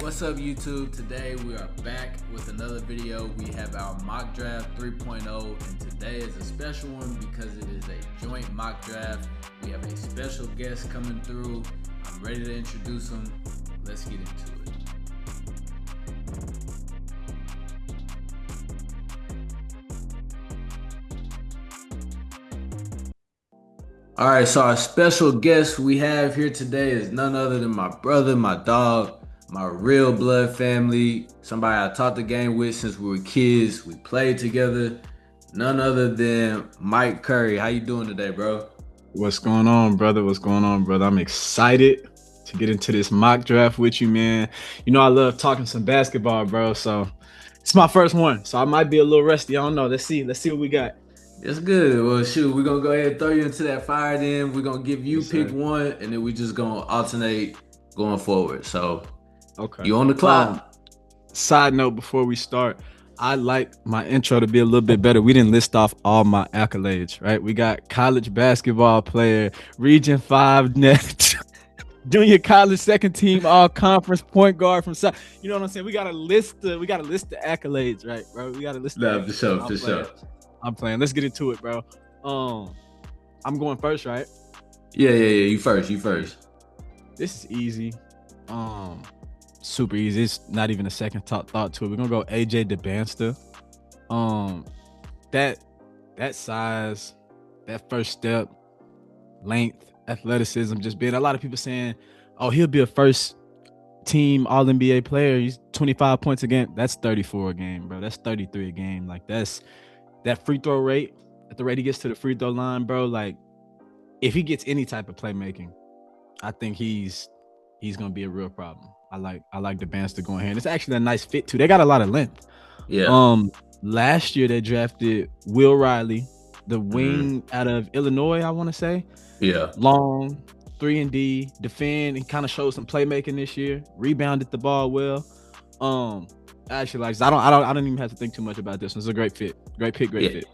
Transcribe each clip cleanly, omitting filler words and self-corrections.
What's up, YouTube? Today we are back with another video. We have our mock draft 3.0, and today is a special one because it is a joint mock draft. We have a special guest coming through. I'm ready to introduce him. Let's get into it. All right, so our special guest we have here today is none other than my brother, my dog, my real blood family, somebody I taught the game with since we were kids. We played together. None other than Mike Curry. How you doing today, bro? What's going on, brother? I'm excited to get into this mock draft with you, man. You know I love talking some basketball, bro. So it's my first one, so I might be a little rusty. I don't know. Let's see what we got. It's good. Well, shoot, we're gonna go ahead and throw you into that fire. Then we're gonna give you pick one, and then we just gonna alternate going forward. So, okay, you on the clock? Side note before we start, I like my intro to be a little bit better. We didn't list off all my accolades, right? We got college basketball player, Region 5 net, junior college second team all conference point guard from South. You know what I'm saying? We gotta list the accolades, right, bro? We gotta list. No, for sure. I'm playing. Let's get into it, bro. I'm going first, right? Yeah. You first. This is easy. Super easy. It's not even a second thought to it. We're gonna go AJ DeBanster. That size, that first step, length, athleticism, just being a lot of people saying, oh, he'll be a first team all NBA player. He's 25 points a game. That's 34 a game, bro. That's 33 a game. Like that free throw rate, at the rate he gets to the free throw line, bro, like if he gets any type of playmaking, I think he's gonna be a real problem. I like the Banster going here. And it's actually a nice fit too. They got a lot of length. Yeah. Last year they drafted Will Riley, the wing out of Illinois, I want to say. Yeah. Long, 3-and-D, defend, and kind of showed some playmaking this year. Rebounded the ball well. Actually, like I don't even have to think too much about this one. It's a great fit. Great pick, great fit.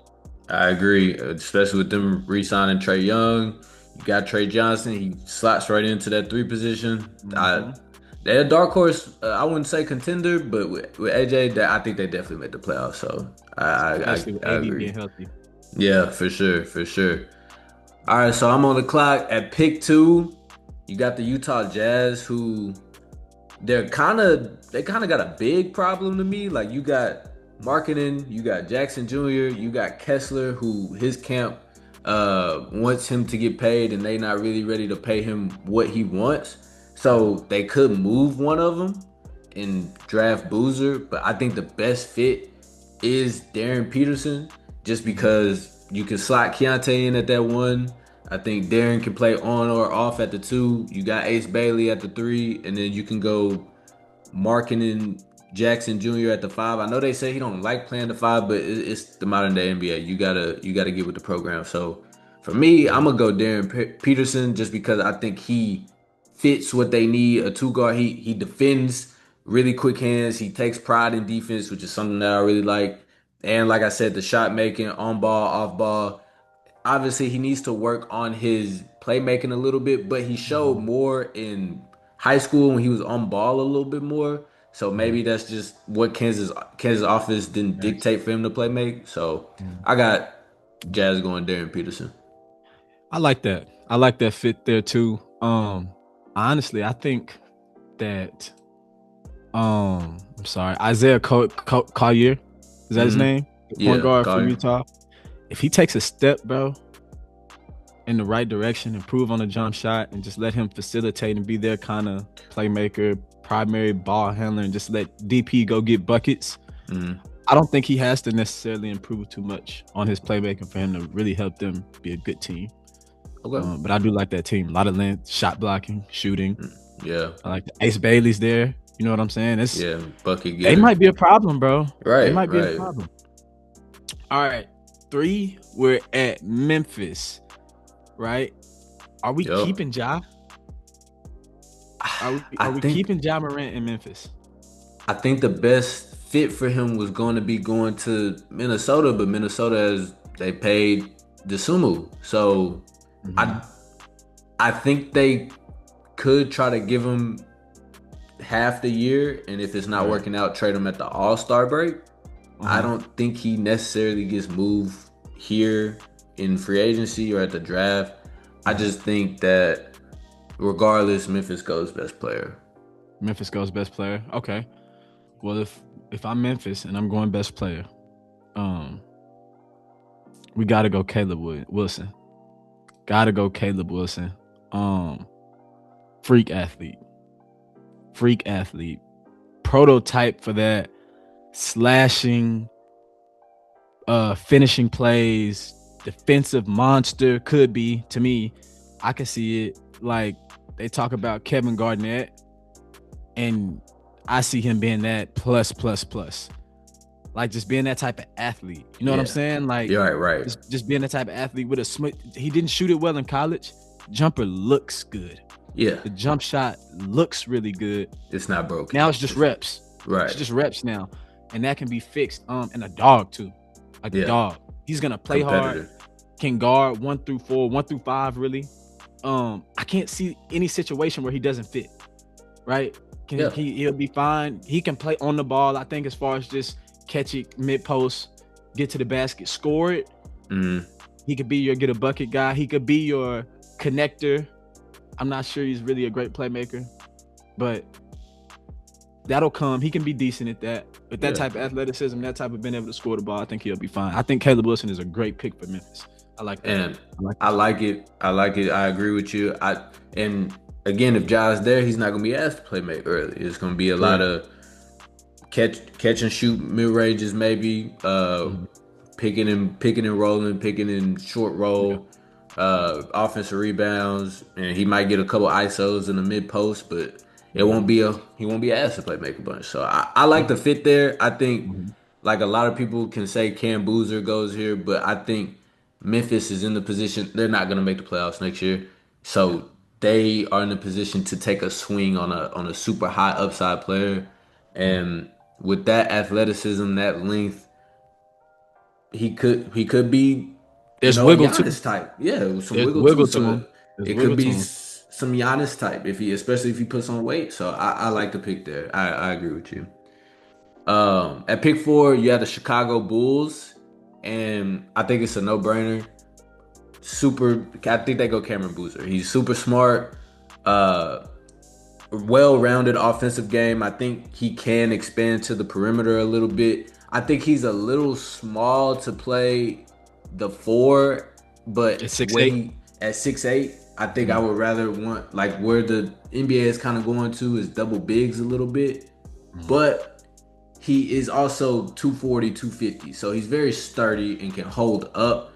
I agree, especially with them re-signing Trae Young. You got Trae Johnson. He slots right into that 3 position. They're a dark horse. I wouldn't say contender, but with AJ, I think they definitely made the playoffs. So I agree. Being healthy. Yeah, for sure. All right, so I'm on the clock at pick 2. You got the Utah Jazz, who they kind of got a big problem to me. Like, you got marketing, you got Jackson Jr., you got Kessler, who his camp wants him to get paid, and they not really ready to pay him what he wants. So they could move one of them and draft Boozer, but I think the best fit is Darren Peterson, just because you can slot Keontae in at that 1. I think Darren can play on or off at the 2. You got Ace Bailey at the 3, and then you can go marketing Jackson Jr. at the 5. I know they say he don't like playing the 5, but it's the modern day NBA. You gotta get with the program. So for me, I'm gonna go Darren Peterson just because I think he fits what they need. A 2 guard. He defends, really quick hands. He takes pride in defense, which is something that I really like. And like I said, the shot making, on ball, off ball. Obviously, he needs to work on his playmaking a little bit, but he showed more in high school when he was on ball a little bit more. So maybe that's just what Kansas offense didn't dictate for him to play make. So I got Jazz going Darren Peterson. I like that. I like that fit there too. Honestly, I think that I'm sorry, Isaiah Collier, is that his name? The point guard from Utah. If he takes a step, bro, in the right direction, improve on the jump shot, and just let him facilitate and be their kind of playmaker, primary ball handler, and just let DP go get buckets. I don't think he has to necessarily improve too much on his playmaking for him to really help them be a good team. Okay. But I do like that team. A lot of length, shot blocking, shooting. Yeah. I like the Ace Bailey's there. You know what I'm saying? Bucket getter. They might be a problem, bro. Right. They might be a problem. All right. 3, we're at Memphis, right? Are we keeping Ja? Are we keeping Ja Morant in Memphis? I think the best fit for him was going to be going to Minnesota, but Minnesota they paid Dosunmu. So I think they could try to give him half the year, and if it's not working out, trade him at the All-Star break. I don't think he necessarily gets moved here in free agency or at the draft. I just think that regardless, Memphis goes best player. Memphis goes best player. Okay. Well, if I'm Memphis and I'm going best player, we got to go Caleb Wilson. Got to go Caleb Wilson. Freak athlete. Prototype for that slashing, finishing plays, defensive monster. Could be, to me. I can see it. Like, they talk about Kevin Garnett, and I see him being that plus. Like, just being that type of athlete. You know what I'm saying? Like, you're right. Just being that type of athlete with he didn't shoot it well in college. Jumper looks good. Yeah. The jump shot looks really good. It's not broken. Now it's just reps. Right. It's just reps now. And that can be fixed. And a dog too. A dog. He's gonna play hard. Can guard 1 through 4, 1 through 5, really. I can't see any situation where he doesn't fit. Right? He'll be fine. He can play on the ball, I think, as far as just catch it mid-post, get to the basket, score it. He could be your get a bucket guy. He could be your connector. I'm not sure he's really a great playmaker, but that'll come. He can be decent at that. With that type of athleticism, that type of being able to score the ball, I think he'll be fine. I think Caleb Wilson is a great pick for Memphis. I like that. And I like it. I agree with you. And again, if Ja's there, he's not gonna be asked to play make early. It's gonna be a lot of catch and shoot mid ranges, maybe picking and rolling, picking and short roll, offensive rebounds, and he might get a couple ISOs in the mid post, but he won't be asked to play make a bunch. So I like the fit there. I think like a lot of people can say Cam Boozer goes here, but I think Memphis is in the position they're not gonna make the playoffs next year. So they are in a position to take a swing on a super high upside player. And with that athleticism, that length, he could be there's wiggle Giannis type. Yeah, some there's wiggle to him. It could be some Giannis type especially if he puts on weight. So I like the pick there. I agree with you. At pick 4, you have the Chicago Bulls, and I think it's a no-brainer. I think they go Cameron Boozer. He's super smart, well-rounded offensive game. I think he can expand to the perimeter a little bit. I think he's a little small to play the 4, but at 6'8", at 6'8", I think I would rather want, like, where the NBA is kind of going to is double bigs a little bit. But he is also 240, 250, so he's very sturdy and can hold up.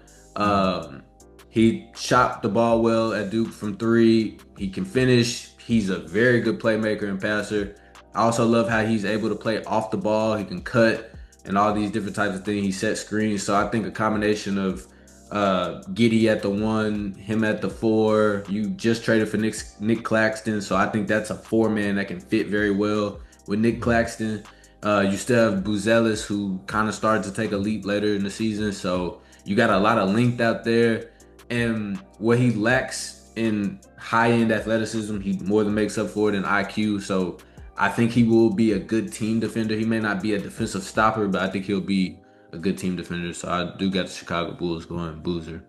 He shot the ball well at Duke from 3. He can finish. He's a very good playmaker and passer. I also love how he's able to play off the ball. He can cut and all these different types of things. He sets screens. So I think a combination of Giddey at the 1, him at the 4. You just traded for Nick Claxton, so I think that's a 4-man that can fit very well with Nick Claxton. You still have Buzelis, who kind of started to take a leap later in the season. So you got a lot of length out there. And what he lacks in high-end athleticism, he more than makes up for it in IQ. So I think he will be a good team defender. He may not be a defensive stopper, but I think he'll be a good team defender. So I do got the Chicago Bulls going Boozer.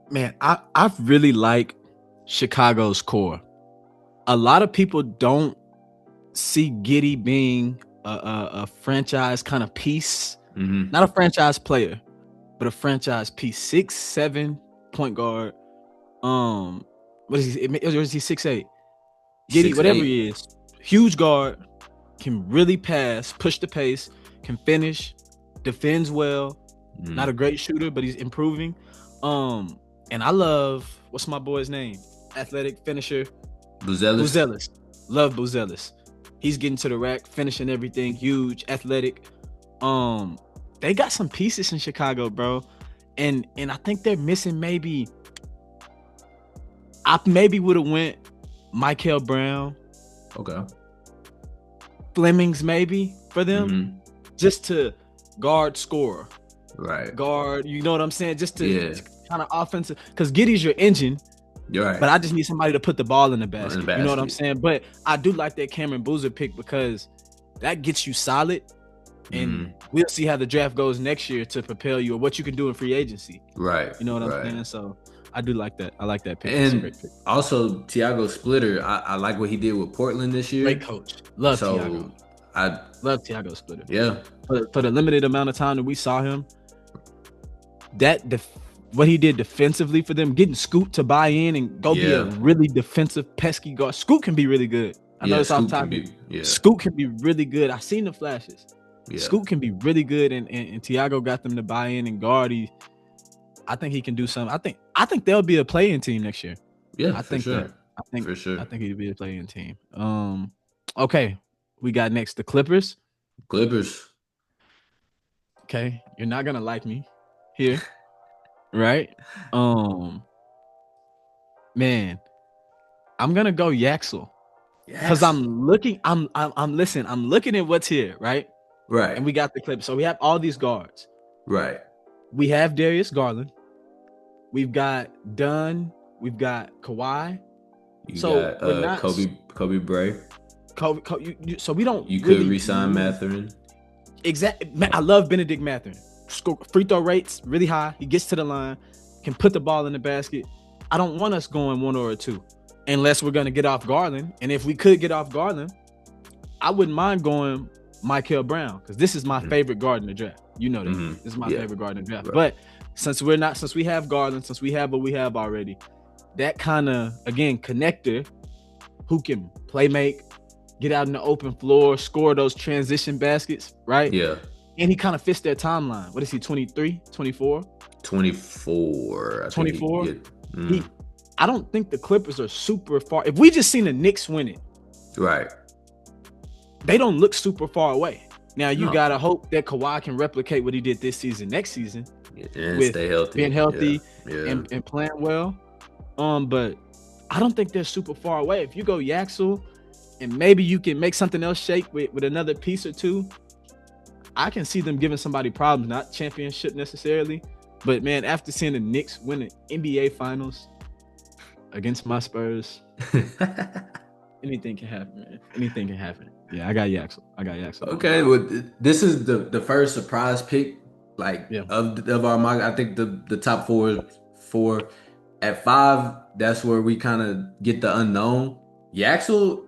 Man, I really like Chicago's core. A lot of people don't see Giddey being a franchise kind of piece. Not a franchise player, but a franchise piece. 6'7" point guard. What is he? Or is he 6'8"? Giddey, whatever he is, huge guard, can really pass, push the pace, can finish, defends well. Not a great shooter, but he's improving. And I love, what's my boy's name? Athletic finisher. Buzelis. Love Buzelis. He's getting to the rack, finishing everything, huge, athletic. They got some pieces in Chicago, bro. And I think they're missing I maybe would have went Michael Brown. Okay. Flemings maybe for them. Just to guard scorer. Right. Guard, you know what I'm saying? Just to kind of offensive. Because Giddey's your engine, You're right. But I just need somebody to put the ball in the basket. In the basket. You know what I'm saying? But I do like that Cameron Boozer pick because that gets you solid. And we'll see how the draft goes next year to propel you or what you can do in free agency. Right. You know what I'm saying? So I do like that. I like that pick. And pick. Also, Tiago Splitter, I like what he did with Portland this year. Great coach. Love Tiago. I love Tiago Splitter. Yeah. For the limited amount of time that we saw him, what he did defensively for them, getting Scoot to buy in and go be a really defensive, pesky guard. Scoot can be really good. I know it's off topic. Scoot can be really good. I've seen the flashes. Yeah. Scoot can be really good, and Tiago got them to buy in and guard. I think he can do something. I think they'll be a play-in team next year. Yeah, I think sure. for sure. I think he'll be a play-in team. Okay, we got next the Clippers. Okay, you're not gonna like me here, right? Man, I'm gonna go Yaxel because I'm looking at what's here, right? Right. And we got the Clippers. So we have all these guards. Right. We have Darius Garland. We've got Dunn. We've got Kawhi. You got Kobe Bray. So we don't. You could re-sign Mathurin. Exactly. I love Benedict Mathurin. Free throw rates really high. He gets to the line, can put the ball in the basket. I don't want us going one or two, unless we're gonna get off Garland. And if we could get off Garland, I wouldn't mind going Michael Brown, because this is my favorite guard in the draft. You know that. This is my favorite guard in the draft. Right. But since we have Garland, since we have what we have already, that kind of, again, connector who can play make, get out in the open floor, score those transition baskets, right? Yeah. And he kind of fits their timeline. What is he, 23, 24? 24. 24? I don't think the Clippers are super far. If we just seen the Knicks win it, right, they don't look super far away. Now you gotta hope that Kawhi can replicate what he did this season, next season, and stay healthy, being healthy, and playing well. But I don't think they're super far away. If you go Yaxel, and maybe you can make something else shake with another piece or two, I can see them giving somebody problems. Not championship necessarily, but man, after seeing the Knicks win the NBA Finals against my Spurs. Anything can happen, man. Anything can happen. Yeah, I got Yaxel. Okay, well, this is the first surprise pick, of our mock. I think the top four at 5. That's where we kind of get the unknown. Yaxel,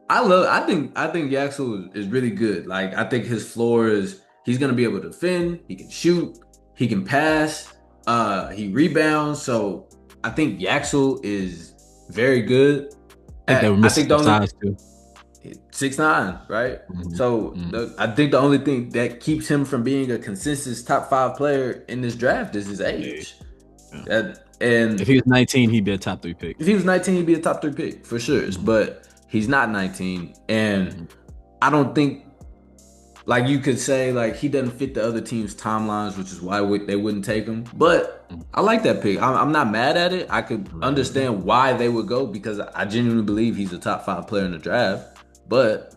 I think Yaxel is really good. Like, I think his floor is, he's gonna be able to defend. He can shoot. He can pass. He rebounds. So I think Yaxel is very good. I think the size too. 6'9", right? Mm-hmm. So I think the only thing that keeps him from being a consensus top 5 player in this draft is his age. Yeah. And if he was 19, he'd be a top 3 pick. If he was 19, he'd be a top 3 pick for sure. Mm-hmm. But he's not 19, and I don't think, like, you could say, like, he doesn't fit the other team's timelines, which is why they wouldn't take him. But I like that pick. I'm not mad at it. I could understand why they would go, because I genuinely believe he's a top 5 player in the draft. But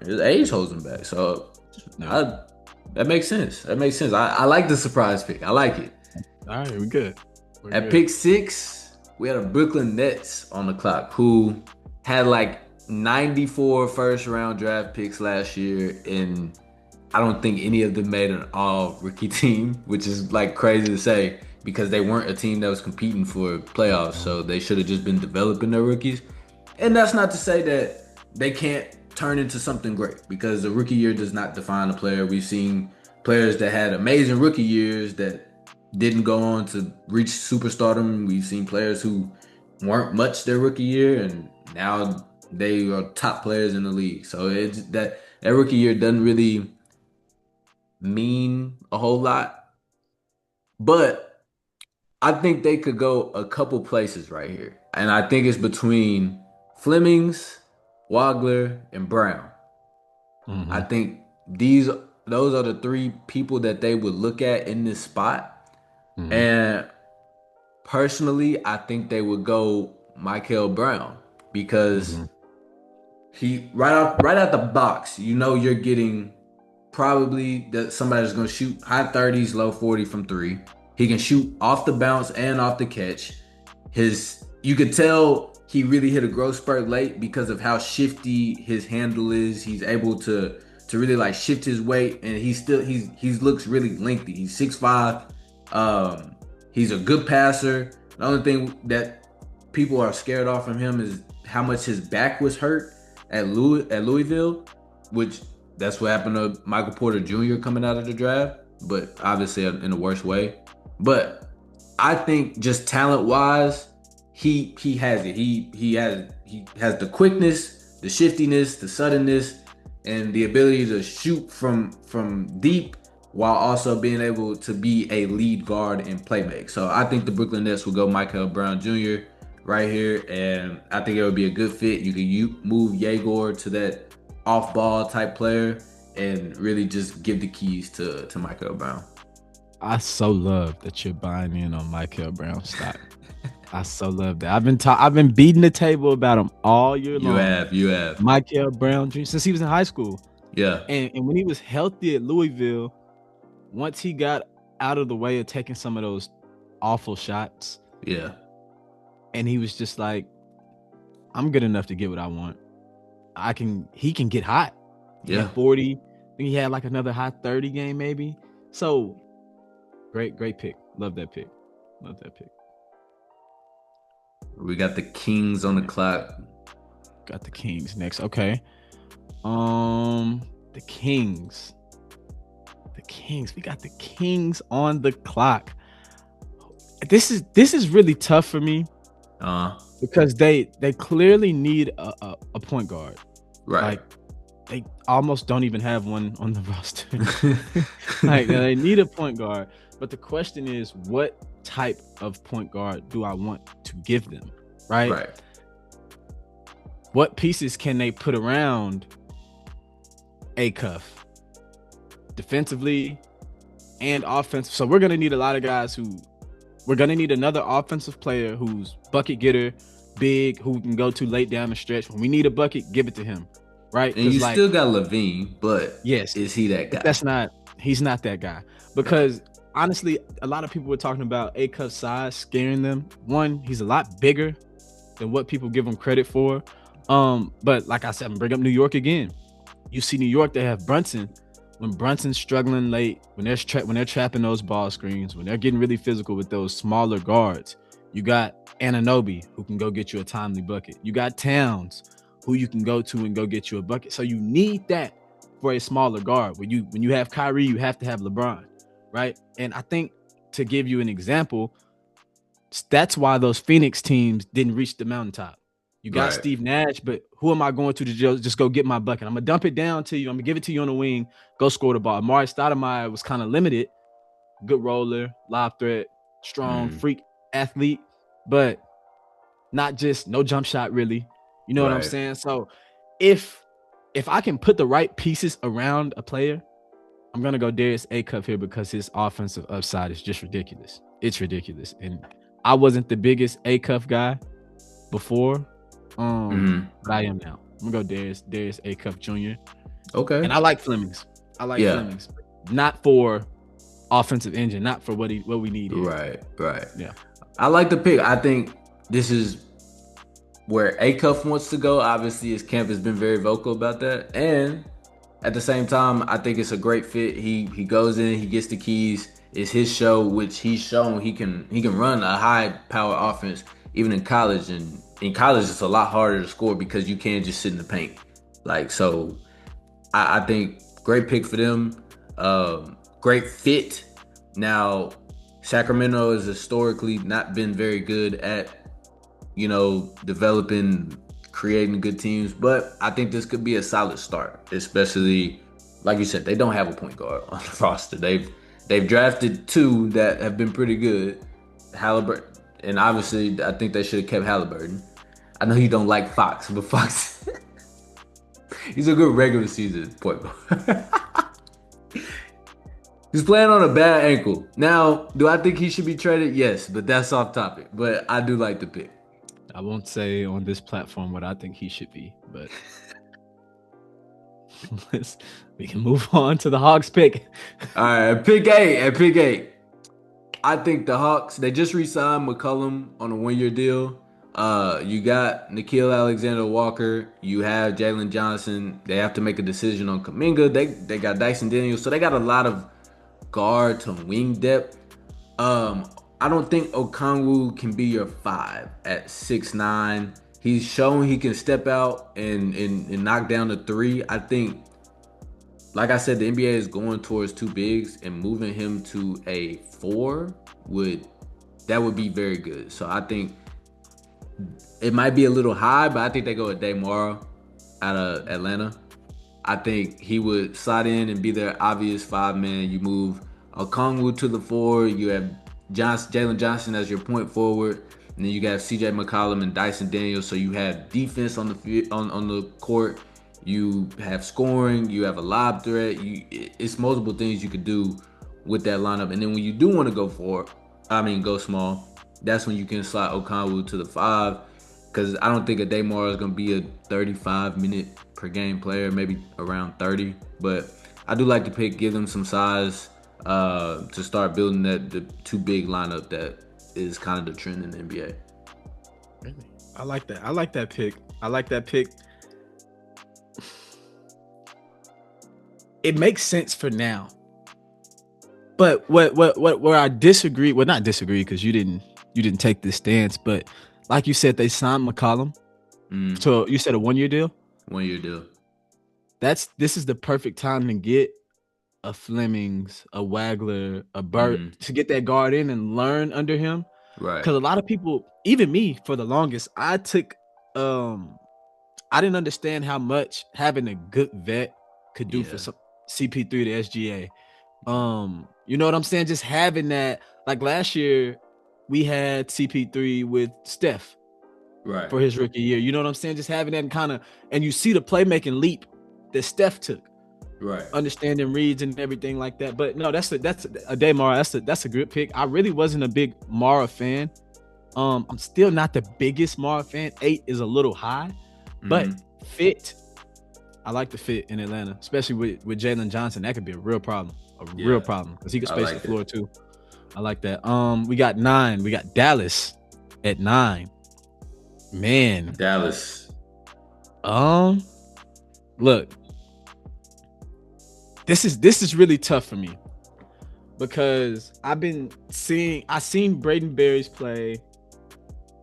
his age holds him back. So that makes sense. I like the surprise pick. I like it. All right, we're good. At pick 6, we had a Brooklyn Nets on the clock who had like 94 first round draft picks last year, and I don't think any of them made an all rookie team, which is like crazy to say because they weren't a team that was competing for playoffs. So they should have just been developing their rookies. And that's not to say that they can't turn into something great, because the rookie year does not define a player. We've seen players that had amazing rookie years that didn't go on to reach superstardom. We've seen players who weren't much their rookie year, and now they are top players in the league. So it's that rookie year doesn't really mean a whole lot. But I think they could go a couple places right here. And I think it's between Flemings, Wagler, and Brown. Mm-hmm. I think those are the 3 people that they would look at in this spot. Mm-hmm. And personally, I think they would go Michael Brown, because he right out the box, you're getting probably that somebody's going to shoot high 30s, low 40 from 3. He can shoot off the bounce and off the catch. you could tell he really hit a growth spurt late because of how shifty his handle is. He's able to really like shift his weight, and he looks really lengthy. He's 6'5". He's a good passer. The only thing that people are scared off from him is how much his back was hurt at Louisville, which that's what happened to Michael Porter Jr. coming out of the draft, but obviously in the worst way. But I think just talent wise, he has it. He has the quickness, the shiftiness, the suddenness, and the ability to shoot from deep while also being able to be a lead guard and playmake. So I think the Brooklyn Nets will go Michael Brown Jr. right here, and I think it would be a good fit. You can move Yegor to that off-ball type player and really just give the keys to Michael Brown. I so love that you're buying in on Michael Brown stock. I so love that. I've been beating the table about him all year long. You have. Michael Brown Jr. since he was in high school. Yeah. And when he was healthy at Louisville, once he got out of the way of taking some of those awful shots. Yeah. And he was just like, I'm good enough to get what I want. He can get hot. He had 40. I think he had like another high 30 game maybe. So great pick. Love that pick. We got the Kings on the clock. Got the Kings next. Okay. The Kings. We got the Kings on the clock. This is really tough for me. Because they clearly need a point guard. Right. Like they almost don't even have one on the roster. Like they need a point guard. But the question is, what type of point guard do I want to give them? Right. What pieces can they put around Acuff defensively and offensive? So we're going to need a lot of guys we're going to need another offensive player who's bucket getter, big, who can go to late down the stretch. When we need a bucket, give it to him. Right. And you still got Levine, but yes, is he that guy? He's not that guy. Because honestly, a lot of people were talking about Acuff's size scaring them. One, he's a lot bigger than what people give him credit for. But like I said, I'm bring up New York again. You see New York, they have Brunson. When Brunson's struggling late, when they're trapping those ball screens, when they're getting really physical with those smaller guards, you got Anunoby, who can go get you a timely bucket. You got Towns, who you can go to and go get you a bucket. So you need that for a smaller guard. When you have Kyrie, you have to have LeBron, right? And I think, to give you an example, that's why those Phoenix teams didn't reach the mountaintop. You got Steve Nash, but who am I going to just go get my bucket? I'm going to dump it down to you. I'm going to give it to you on the wing. Go score the ball. Amari Stoudemire was kind of limited. Good roller, lob threat, strong, freak athlete, but not just no jump shot really. You know what I'm saying? So if I can put the right pieces around a player, I'm going to go Darius Acuff here because his offensive upside is just ridiculous. It's ridiculous. And I wasn't the biggest Acuff guy before. But I am now. I'm gonna go Darius Acuff Jr. Okay. And I like Flemings. Flemings. Not for offensive engine, not for what we need here. Right. Yeah. I like the pick. I think this is where Acuff wants to go. Obviously, his camp has been very vocal about that. And at the same time, I think it's a great fit. He goes in, he gets the keys. It's his show, which he's shown he can run a high power offense even in college. And in college, it's a lot harder to score because you can't just sit in the paint. So I think great pick for them. Great fit. Now, Sacramento has historically not been very good at, developing, creating good teams, but I think this could be a solid start, especially, like you said, they don't have a point guard on the roster. They've drafted two that have been pretty good. Halliburton, and obviously I think they should have kept Halliburton. I know you don't like Fox, but Fox, he's a good regular season point guard. He's playing on a bad ankle. Now, do I think he should be traded? Yes, but that's off topic. But I do like the pick. I won't say on this platform what I think he should be, but we can move on to the Hawks pick. All right, pick 8. I think the Hawks, they just re-signed McCollum on a 1-year deal. You got Nikhil Alexander-Walker. You have Jalen Johnson. They have to make a decision on Kuminga. They got Dyson Daniels. So they got a lot of guard to wing depth. I don't think Okongwu can be your 5 at 6'9". He's shown he can step out and knock down the 3. I think, like I said, the NBA is going towards 2 bigs, and moving him to a 4 would be very good. So I think it might be a little high, but I think they go with Demar out of Atlanta. I think he would slide in and be their obvious 5-man. You move Okongwu to the 4. You have Jalen Johnson as your point forward, and then you got CJ McCollum and Dyson Daniels. So you have defense on the court. You have scoring. You have a lob threat. It's multiple things you could do with that lineup. And then when you do want to go small, that's when you can slide Okongwu to the 5. Because I don't think a Demar is going to be a 35-minute per game player, maybe around 30. But I do like to give them some size to start building the 2 big lineup that is kind of the trend in the NBA. Really? I like that. I like that pick. It makes sense for now. But where I disagree, well, not disagree because you didn't take this stance, but like you said, they signed McCollum. So you said a 1-year deal? 1-year deal. This is the perfect time to get a Flemings, a Wagler, a Burt to get that guard in and learn under him. Right. Because a lot of people, even me, for the longest, I didn't understand how much having a good vet could do for some CP3 to SGA. You know what I'm saying? Just having that, like last year, we had CP3 with Steph, right, for his rookie year. You know what I'm saying? Just having that and you see the playmaking leap that Steph took, right? Understanding reads and everything like that. But no, that's a Demar. That's a good pick. I really wasn't a big Mara fan. I'm still not the biggest Mara fan. 8 is a little high, but fit. I like the fit in Atlanta, especially with Jalen Johnson. That could be a real problem. Real problem because he can space the floor too. I like that. We got 9. We got Dallas at 9. Man, Dallas. Look, this is really tough for me because I seen Braden Berries play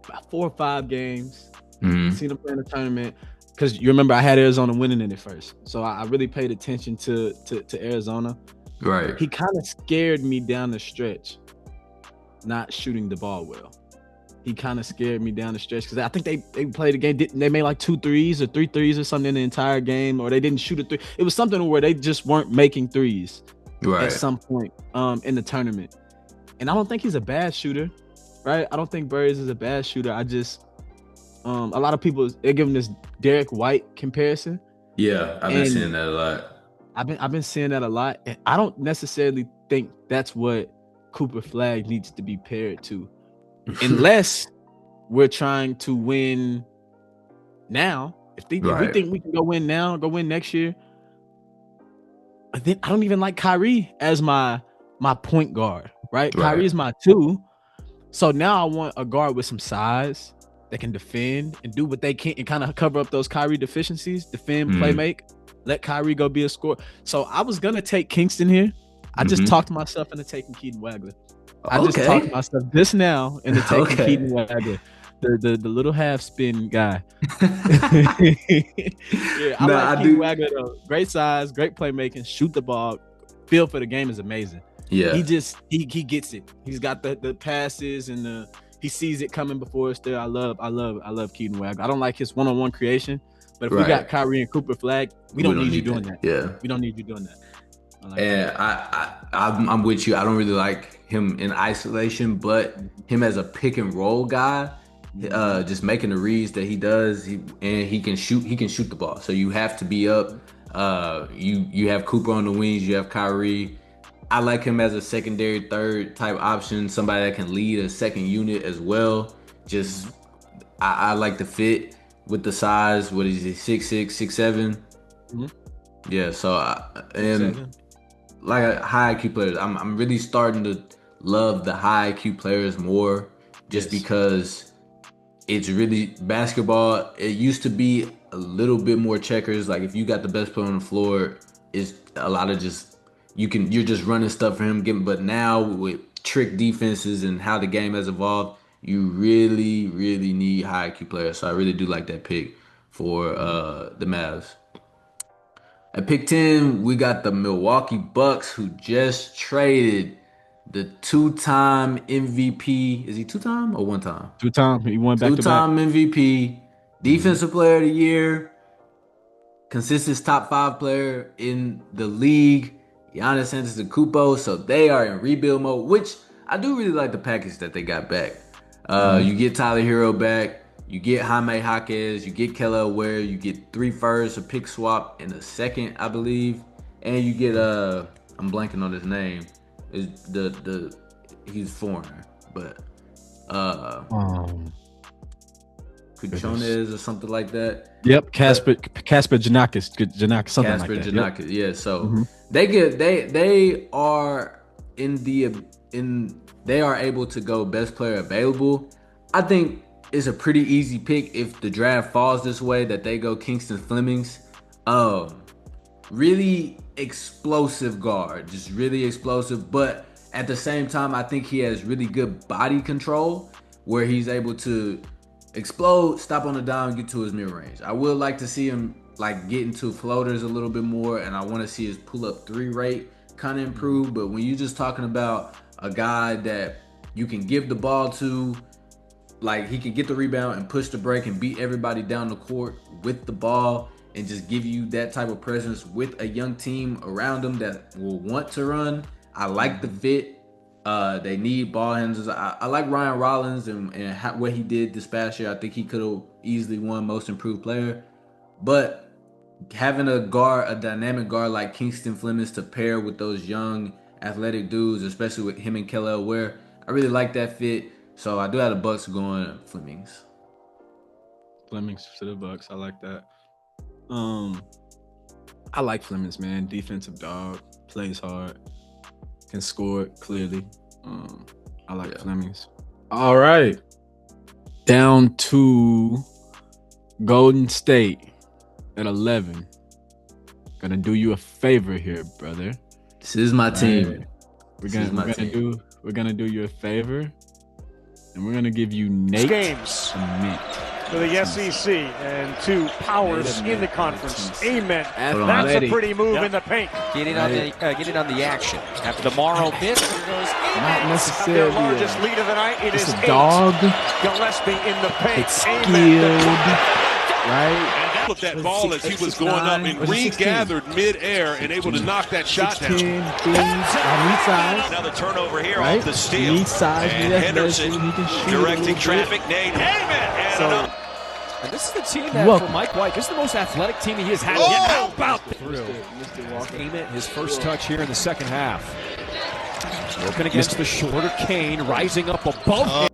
about 4 or 5 games. Seen him play in the tournament. Because you remember I had Arizona winning in it first. So I really paid attention to Arizona. Right. He kind of scared me down the stretch, not shooting the ball well. He kind of scared me down the stretch because I think they played a game. They made like 2 threes or 3 threes or something in the entire game, or they didn't shoot a 3. It was something where they just weren't making threes at some point in the tournament. And I don't think he's a bad shooter, right? I don't think Burris is a bad shooter. I just a lot of people they're giving this Derek White comparison. Yeah, I've been seeing that a lot. I've been seeing that a lot, and I don't necessarily think that's what Cooper Flag needs to be paired to, unless we're trying to win now. If we think we can go win now, go win next year, I don't even like Kyrie as my point guard, right? Kyrie is my 2, so now I want a guard with some size that can defend and do what they can and kind of cover up those Kyrie deficiencies, defend, play make, let Kyrie go be a scorer. So I was going to take Kingston here. I just talked myself into taking Keaton Wagler. I just talked myself just now into taking Keaton Wagler, the little half spin guy. I like Keaton Wagler though. Great size, great playmaking, shoot the ball, feel for the game is amazing. Yeah. He just he gets it. He's got the passes and he sees it coming before it's there. I love Keaton Wagler. I don't like his one-on-one creation, but if we got Kyrie and Cooper Flag, we don't need you doing that. Yeah, we don't need you doing that. I'm with you. I don't really like him in isolation, but him as a pick and roll guy, just making the reads that he does, he can shoot the ball. So you have to be up. You have Cooper on the wings. You have Kyrie. I like him as a secondary, third type option, somebody that can lead a second unit as well. Just, I like the fit with the size. What is he, 6'6", 6'7"? Mm-hmm. Yeah, so, like high IQ players, I'm really starting to love the high IQ players more just because it's really basketball. It used to be a little bit more checkers. Like if you got the best player on the floor, it's a lot of just you're just running stuff for him. But now with trick defenses and how the game has evolved, you really, really need high IQ players. So I really do like that pick for the Mavs. At pick 10, we got the Milwaukee Bucks who just traded the two-time MVP. Is he two-time or one-time? Two-time. He won back to back. Two-time MVP, Defensive Player of the Year, consistent top 5 player in the league, Giannis Antetokounmpo. So they are in rebuild mode, which I do really like the package that they got back. You get Tyler Hero back. You get Jaime Jaquez, you get Kelly Ware, you get 3 firsts, a pick swap, and a second, I believe. And you get I'm blanking on his name. Is he's foreigner, but Kuchones or something like that. Yep, Kasper Giannakis, something like that. Kasper Giannakis, yeah. So they are they are able to go best player available. I think it's a pretty easy pick if the draft falls this way that they go Kingston Flemings. Really explosive guard, just really explosive. But at the same time, I think he has really good body control where he's able to explode, stop on the dime, get to his mid range. I would like to see him like get into floaters a little bit more, and I want to see his pull up 3 rate kind of improve. But when you're just talking about a guy that you can give the ball to, like he can get the rebound and push the break and beat everybody down the court with the ball and just give you that type of presence with a young team around him that will want to run. I like the fit. They need ball handlers. I like Ryan Rollins and what he did this past year. I think he could have easily won Most Improved Player. But having a dynamic guard like Kingston Flemings to pair with those young athletic dudes, especially with him and Kelly Ware, I really like that fit. So I do have the Bucks going Flemings. Flemings to the Bucks. I like that. I like Flemings, man. Defensive dog, plays hard, can score clearly. I like Flemings. All right. Down to Golden State at 11. Gonna do you a favor here, brother. This is my team. We're gonna do you a favor. And we're going to give you Nate games for the SEC and 2 powers in the conference. Amen. That's a pretty move in the paint. Get in on the action. After the Morrow miss, there goes not necessarily their largest lead of the night. It is a dog. Gillespie in the paint. It's skilled, right? Look that ball as he was going up and regathered midair and able to knock that shot down. Another turnover here off the steal. And Henderson directing traffic. Nate Heyman. And this is the team that, for Mike White, this is the most athletic team he has had yet. How about Heyman, his first touch here in the second half. Working against the shorter Kane, rising up above him.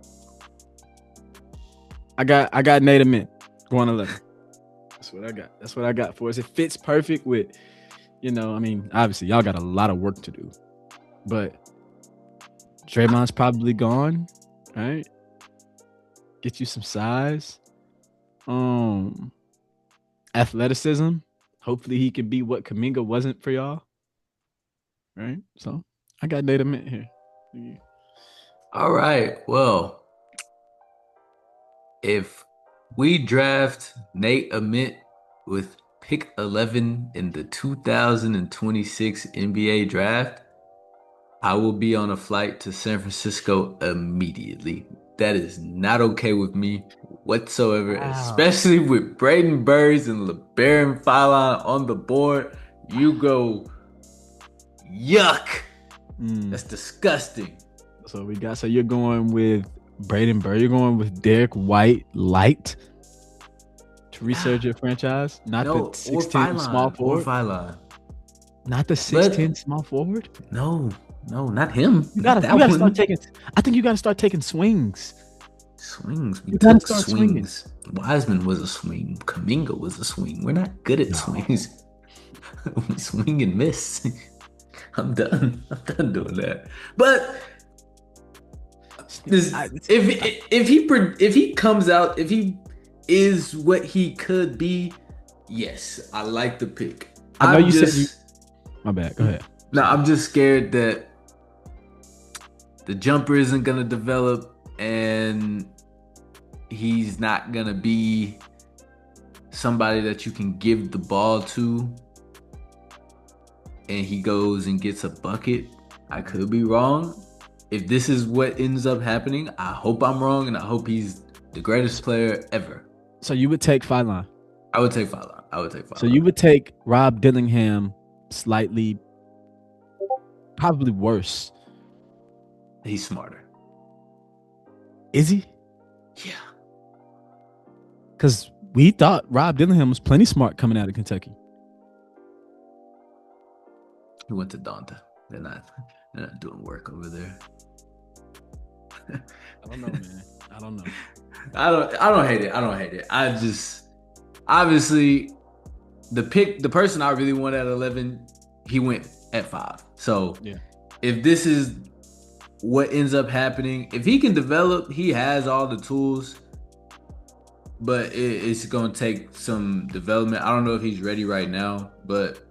I got Nate Mint going 11. That's what I got for us. It fits perfect with, obviously y'all got a lot of work to do, but Draymond's probably gone, right? Get you some size, athleticism. Hopefully he can be what Kuminga wasn't for y'all, right? So I got Nate Mint here. All right. Well, if we draft Nate Mint with pick 11 in the 2026 NBA draft, I will be on a flight to San Francisco immediately. That is not okay with me whatsoever, especially with Braden Burns and LeBaron Fallon on the board. You go, yuck. That's disgusting. So you're going with Braden Burr, you're going with Derek White light to research your franchise, not the 6'10" small forward. Not the 6'10" small forward. No, not him. You gotta start taking. I think you gotta start taking swings. We took swings. Wiseman was a swing. Kuminga was a swing. We're not good at swings. We swing and miss. I'm done doing that. But If he comes out, if he is what he could be, yes, I like the pick. I know said my bad. Go ahead. No, I'm just scared that the jumper isn't gonna develop and he's not gonna be somebody that you can give the ball to and he goes and gets a bucket. I could be wrong. If this is what ends up happening, I hope I'm wrong and I hope he's the greatest player ever. So you would take Phylon? I would take Phylon. So you would take Rob Dillingham slightly, probably worse. He's smarter. Is he? Yeah. Because we thought Rob Dillingham was plenty smart coming out of Kentucky. He went to Donta. They're not doing work over there. I don't know, man. I don't know. I don't hate it. I just obviously the person I really want at 11, he went at 5. So yeah. If this is what ends up happening, if he can develop, he has all the tools, but it's gonna take some development. I don't know if he's ready right now, but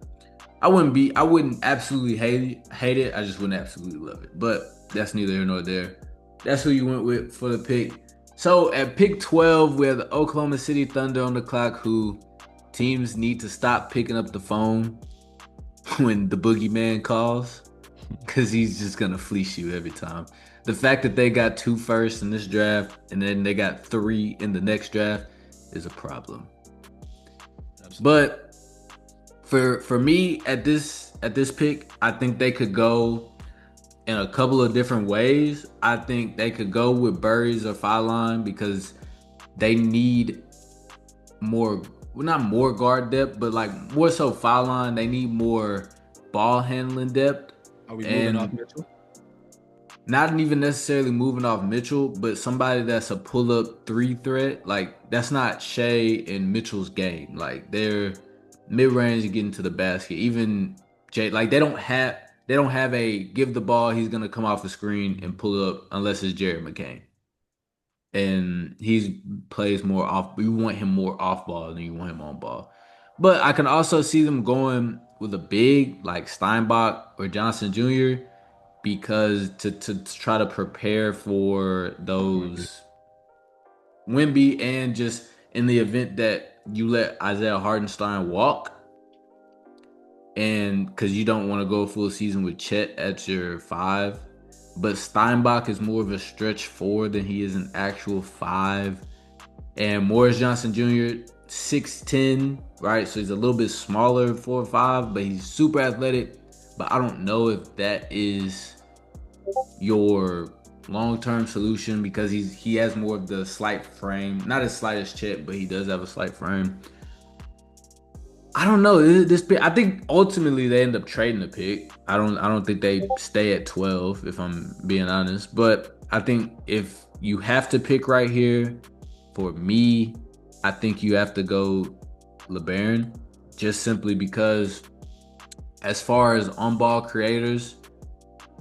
I wouldn't absolutely hate it. I just wouldn't absolutely love it. But that's neither here nor there. That's who you went with for the pick. So at pick 12, we have the Oklahoma City Thunder on the clock, who teams need to stop picking up the phone when the boogeyman calls, because he's just going to fleece you every time. The fact that they got 2 firsts in this draft and then they got 3 in the next draft is a problem. Absolutely. But for me at this pick, I think they could go in a couple of different ways. I think they could go with Burries or Phylon because they need not more guard depth, but like more so Phylon. They need more ball handling depth. Are we moving off Mitchell? Not even necessarily moving off Mitchell, but somebody that's a pull-up 3 threat. Like, that's not Shea and Mitchell's game. Like, they're mid-range and getting to the basket. Even Jay, like, they don't have a give the ball, he's gonna come off the screen and pull up unless it's Jared McCain. And he plays more off. You want him more off ball than you want him on ball. But I can also see them going with a big like Steinbach or Johnson Jr. because to try to prepare for those Wemby, and just in the event that you let Isaiah Hartenstein walk, and because you don't want to go full season with Chet at your 5. But Steinbach is more of a stretch 4 than he is an actual 5. And Morris Johnson Jr., 6'10", right? So he's a little bit smaller 4 or 5, but he's super athletic. But I don't know if that is your long-term solution because he has more of the slight frame. Not as slight as Chet, but he does have a slight frame. I don't know. This pick, I think ultimately they end up trading the pick. I don't think they stay at 12, if I'm being honest. But I think if you have to pick right here, for me, I think you have to go LeBaron, just simply because as far as on-ball creators,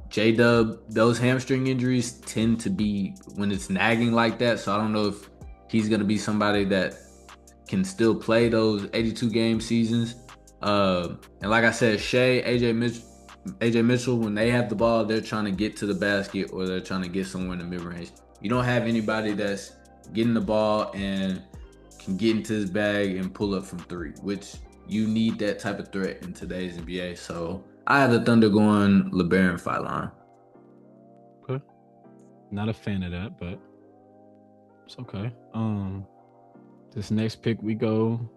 J-Dub, those hamstring injuries tend to be when it's nagging like that. So I don't know if he's going to be somebody that can still play those 82 game seasons. And like I said, Shea, AJ Mitchell, when they have the ball, they're trying to get to the basket or they're trying to get somewhere in the mid-range. You don't have anybody that's getting the ball and can get into his bag and pull up from 3, which you need that type of threat in today's NBA. So I have the Thunder going LeBaron Phylon. Okay. Not a fan of that, but it's okay. This next pick we go.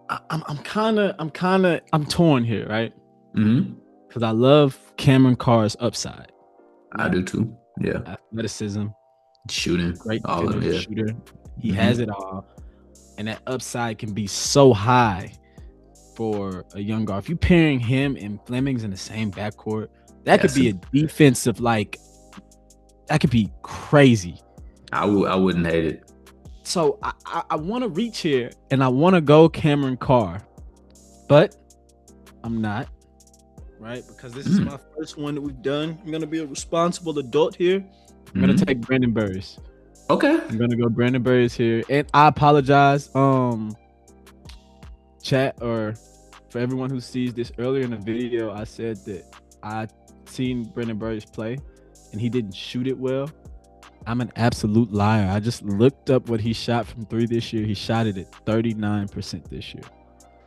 I'm torn here, right? Mm-hmm. Because I love Cameron Carr's upside. I do too. Yeah. Athleticism, shooting, great all of it. Shooter. He has it all, and that upside can be so high for a young guard. If you're pairing him and Fleming's in the same backcourt, that could be a defensive that could be crazy. I wouldn't hate it. So I want to reach here and I want to go Cameron Carr, but I'm not. right? Because this is my first one that we've done. I'm gonna be a responsible adult here. I'm gonna take Brandon Burris. Okay. I'm gonna go Brandon Burris here, and I apologize, chat, or for everyone who sees this. Earlier in the video, I said that I seen Brandon Burris play, and he didn't shoot it well. I'm an absolute liar. I just looked up what he shot from 3 this year. He shot it at 39% this year.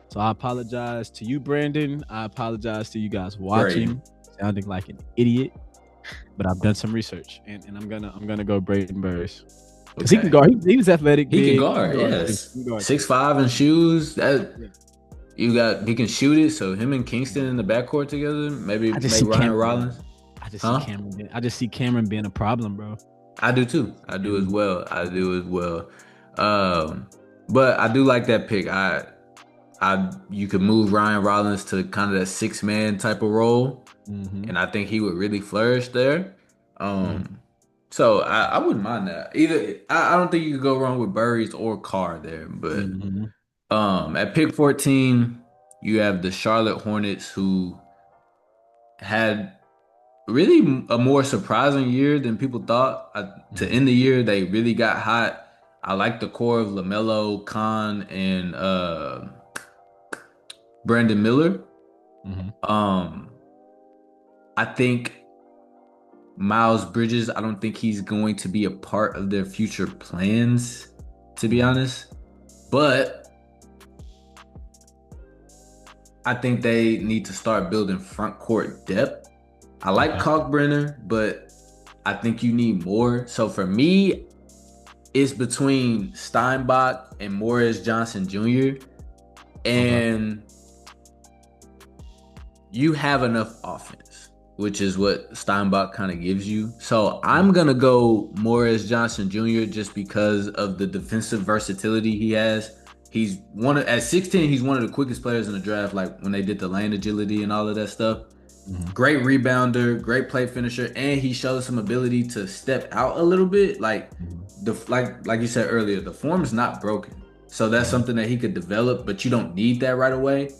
So I apologize to you, Brandon. I apologize to you guys watching, sounding like an idiot. But I've done some research, and I'm gonna go Brandon Burris. Because he can guard. He was athletic. He big, can guard, yes. 6'5" in shoes. He can shoot it. So him and Kingston in the backcourt together, maybe make Ryan Rollins. I just see Cameron being a problem, bro. I do too. I do as well. But I do like that pick. You could move Ryan Rollins to kind of that 6-man type of role, and I think he would really flourish there. So I wouldn't mind that either. I don't think you could go wrong with Burris or Carr there. But at pick 14, you have the Charlotte Hornets, who had really a more surprising year than people thought. To end the year, they really got hot. I like the core of LaMelo, Khan, and Brandon Miller. I think Miles Bridges, I don't think he's going to be a part of their future plans, to be honest. But I think they need to start building front court depth. I like Kalkbrenner, but I think you need more. So for me, it's between Steinbach and Morris Johnson Jr. And you have enough offense, which is what Steinbach kind of gives you. So I'm going to go Morris Johnson Jr. just because of the defensive versatility he has. At 6'10", he's one of the quickest players in the draft, like when they did the lane agility and all of that stuff. Great rebounder, great play finisher, and he shows some ability to step out a little bit. Like you said earlier, the form is not broken. So that's something that he could develop, but you don't need that right away.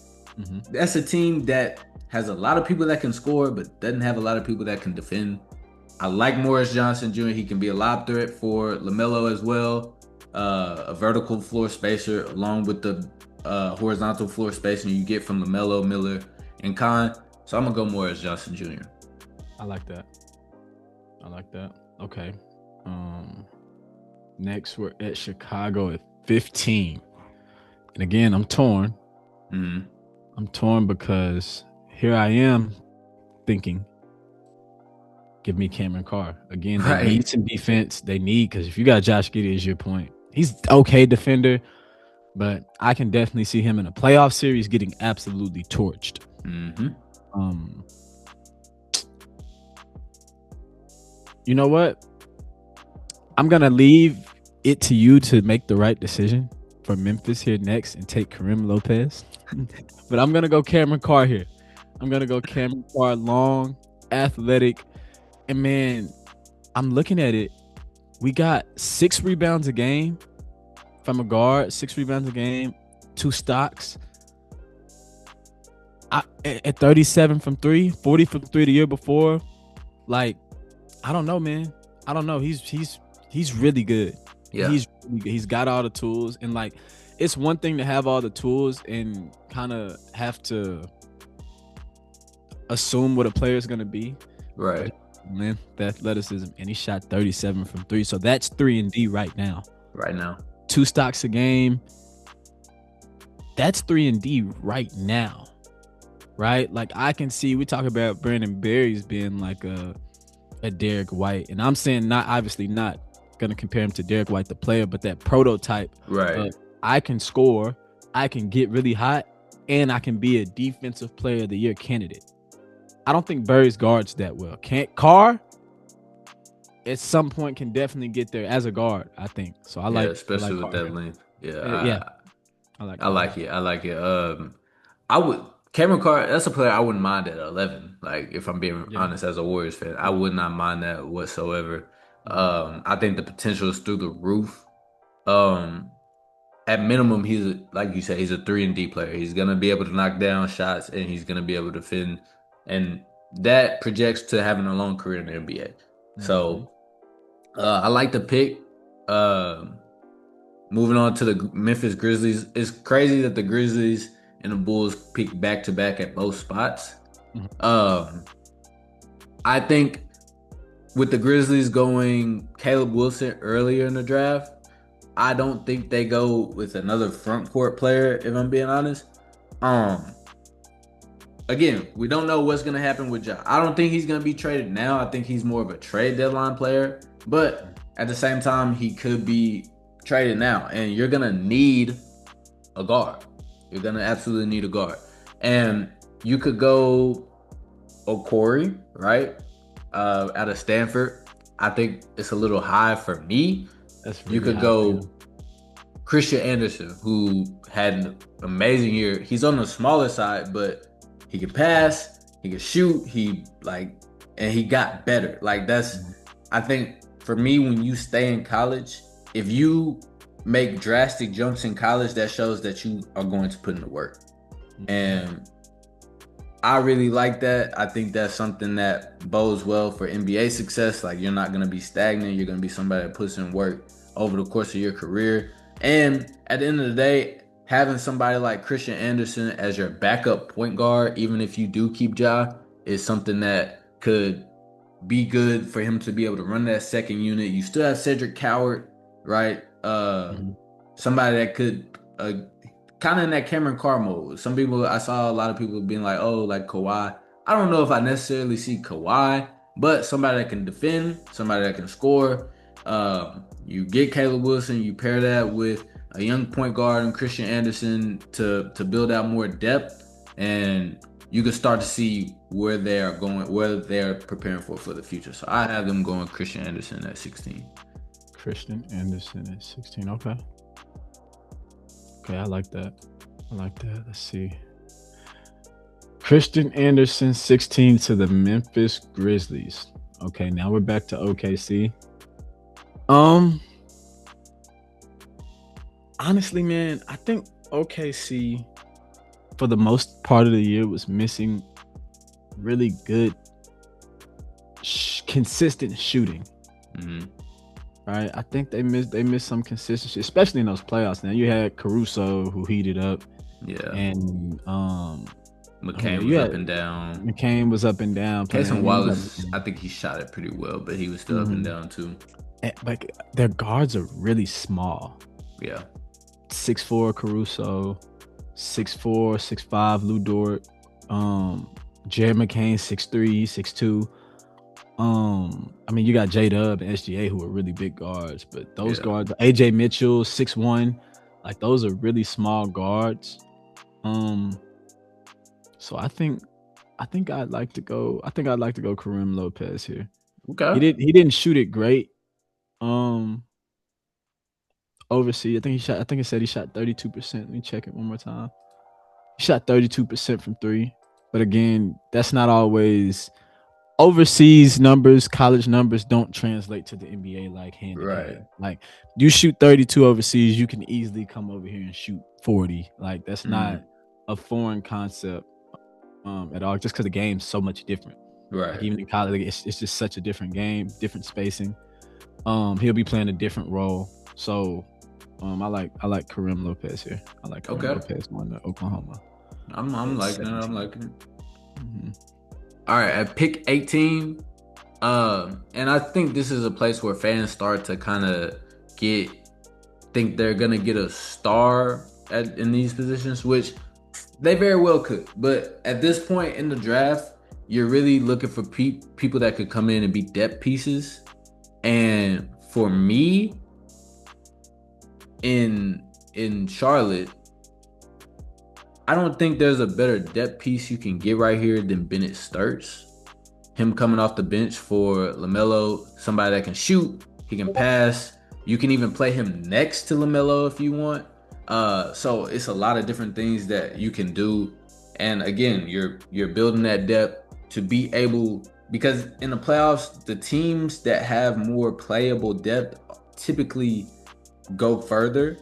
That's a team that has a lot of people that can score, but doesn't have a lot of people that can defend. I like Morris Johnson Jr. He can be a lob threat for LaMelo as well. A vertical floor spacer along with the horizontal floor spacing you get from LaMelo, Miller, and Khan. So I'm going to go Morris Johnson Jr. I like that. Okay. Next, we're at Chicago at 15. And again, I'm torn. I'm torn because here I am thinking, give me Cameron Carr. Again, they need some defense. Because if you got Josh Giddey as your point, he's okay defender, but I can definitely see him in a playoff series getting absolutely torched. You know what? I'm going to leave it to you to make the right decision for Memphis here next and take Kareem Lopez. But I'm going to go Cameron Carr here. I'm going to go Cameron Carr, long, athletic. And, man, I'm looking at it. We got 6 rebounds a game from a guard, 6 rebounds a game, 2 stocks. At 37 from 3, 40 from 3 the year before. Like, I don't know, man. I don't know. He's really good. Yeah. He's got all the tools. And, like, it's one thing to have all the tools and kind of have to assume what a player is going to be. Right. But, man, the athleticism. And he shot 37 from 3. So that's 3-and-D right now. 2 stocks a game. That's 3-and-D right now. Right? Like, I can see, we talk about Brandon Barry's being like a Derek White. And I'm saying not going to compare him to Derek White, the player, but that prototype. Right. I can score, I can get really hot, and I can be a defensive player of the year candidate. I don't think Barry's guards that well. Carr, at some point, can definitely get there as a guard, I think. So I like, especially with Carr that length. I like it. Cameron Carr, that's a player I wouldn't mind at 11. Like, if I'm being honest, as a Warriors fan, I would not mind that whatsoever. I think the potential is through the roof. At minimum, he's like you said, he's a 3-and-D player. He's gonna be able to knock down shots, and he's gonna be able to defend and that projects to having a long career in the NBA. Mm-hmm. So I like the pick. Moving on to the Memphis Grizzlies. It's crazy that the Grizzlies and the Bulls pick back-to-back at both spots. Mm-hmm. I think with the Grizzlies going Caleb Wilson earlier in the draft, I don't think they go with another front court player, if I'm being honest. Again, we don't know what's going to happen with Ja. I don't think he's going to be traded now. I think he's more of a trade deadline player. But at the same time, he could be traded now. And you're going to need a guard. You're going to absolutely need a guard. And you could go Okori, right? Out of Stanford. I think it's a little high for me. You could go Christian Anderson, who had an amazing year. He's on the smaller side, but he could pass, he could shoot, and he got better. I think for me, when you stay in college, if you make drastic jumps in college, that shows that you are going to put in the work. And I really like that. I think that's something that bodes well for NBA success. Like, you're not going to be stagnant. You're going to be somebody that puts in work over the course of your career. And at the end of the day, having somebody like Christian Anderson as your backup point guard, even if you do keep Ja, is something that could be good for him to be able to run that second unit. You still have Cedric Coward, right? Somebody that could kind of in that Cameron Carr mode. I saw a lot of people being like, oh, like Kawhi. I don't know if I necessarily see Kawhi, but somebody that can defend, somebody that can score. You get Caleb Wilson, you pair that with a young point guard and Christian Anderson to build out more depth, and you can start to see where they're going, where they're preparing for the future. So I have them going Christian Anderson at 16. Christian Anderson at 16. Okay, I like that. Let's see. Christian Anderson, 16 to the Memphis Grizzlies. Okay, now we're back to OKC. Honestly, man, I think OKC for the most part of the year was missing really good, consistent shooting. Mm-hmm. Right, I think they missed some consistency, especially in those playoffs. Now you had Caruso, who heated up, and McCain was up and down. McCain was up and down. Cason Wallace, I think he shot it pretty well, but he was still up and down too. Like, their guards are really small. Yeah, 6'4" Caruso, 6'4", 6'5" Lu Dort, Jared McCain 6'3", 6'2". I mean, you got J-Dub and SGA, who are really big guards, but those guards, AJ Mitchell 6'1", like, those are really small guards. So I think I'd like to go Kareem Lopez here. Okay. He didn't shoot it great. Overseas, I think it said he shot 32%. Let me check it one more time. He shot 32% from three. But again, that's not always overseas numbers. College numbers don't translate to the NBA like hand in hand. Like, you shoot 32 overseas, you can easily come over here and shoot 40. Like, that's not a foreign concept at all, just because the game's so much different. Right. Like, even in college, it's just such a different game, different spacing. He'll be playing a different role. So I like Kareem Lopez here. I like Kareem Lopez going to Oklahoma. I'm liking it. Mm-hmm. All right, at pick 18, and I think this is a place where fans start to kind of think they're gonna get a star in these positions, which they very well could. But at this point in the draft, you're really looking for people that could come in and be depth pieces. And for me, in Charlotte, I don't think there's a better depth piece you can get right here than Bennett Sturts. Him coming off the bench for LaMelo, somebody that can shoot, he can pass. You can even play him next to LaMelo if you want. So it's a lot of different things that you can do. And again, you're building that depth to be able, because in the playoffs, the teams that have more playable depth typically go further.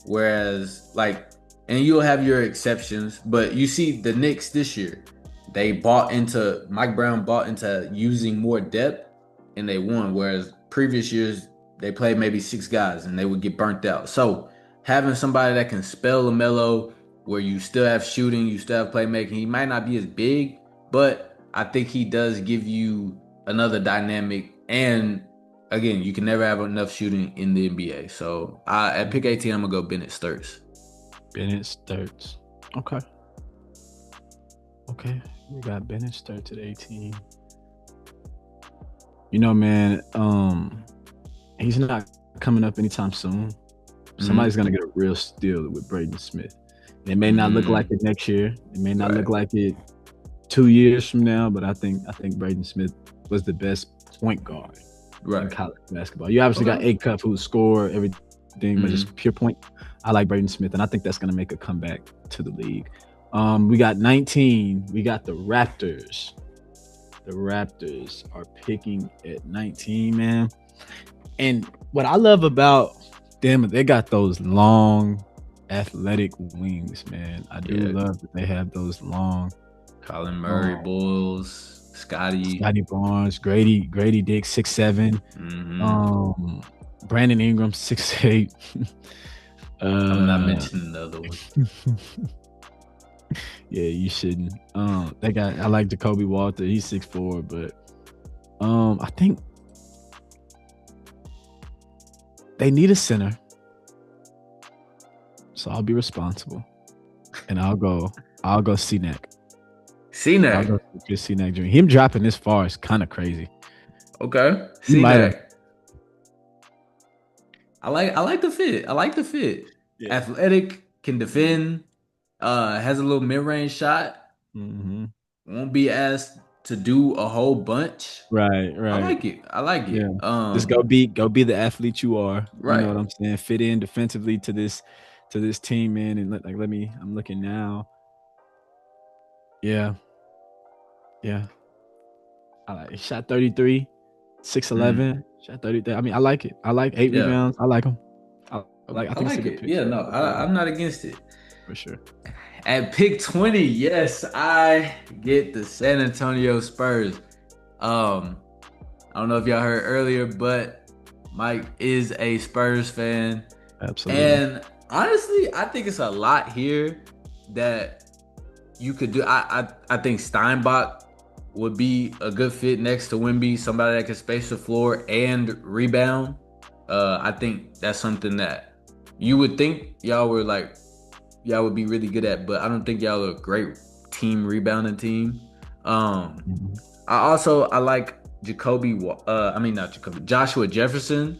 Whereas, like, and you'll have your exceptions, but you see the Knicks this year, Mike Brown bought into using more depth, and they won. Whereas previous years they played maybe 6 guys and they would get burnt out. So having somebody that can spell LaMelo, where you still have shooting, you still have playmaking. He might not be as big, but I think he does give you another dynamic. And again, you can never have enough shooting in the NBA. So at pick 18, I'm gonna go Bennett Sturts. Bennett Sturts. Okay. We got Bennett Sturts at 18. You know, man, he's not coming up anytime soon. Somebody's gonna get a real steal with Braden Smith. It may not look like it next year. It may not look like it 2 years from now, but I think Braden Smith was the best point guard in college basketball. You obviously got Acuff, who scored everything, but just pure point. I like Braden Smith, and I think that's going to make a comeback to the league. We got 19. We got the Raptors. The Raptors are picking at 19, man. And what I love about them, they got those long, athletic wings, man. I do love that they have those long. Colin Murray, Bulls, Scotty Barnes, Grady Dick, 6'7". Brandon Ingram, 6'8". I'm not mentioning the other one. Yeah, you shouldn't. I like Jacoby Walter. He's 6'4", but I think they need a center. So I'll be responsible, and I'll go CNAC. CNAC Jr. Him dropping this far is kind of crazy. Okay, CNAC. I like the fit. Yeah. Athletic, can defend. Has a little mid-range shot. Won't be asked to do a whole bunch. Right. I like it. Yeah. Just go be the athlete you are. Right. You know what I'm saying? Fit in defensively to this team, man. And I'm looking now. Yeah. I like it. Shot 33, 6'11", shot 33. I mean, I like it. I like 8 rebounds. I like them. I think it's a good pick. Yeah, no, I'm not against it. For sure. At pick 20, yes, I get the San Antonio Spurs. I don't know if y'all heard earlier, but Mike is a Spurs fan. Absolutely. And honestly, I think it's a lot here that you could do. I think Steinbach would be a good fit next to Wemby, somebody that can space the floor and rebound. I think that's something that you would think y'all would be really good at, but I don't think y'all are a great rebounding team. I like Joshua Jefferson.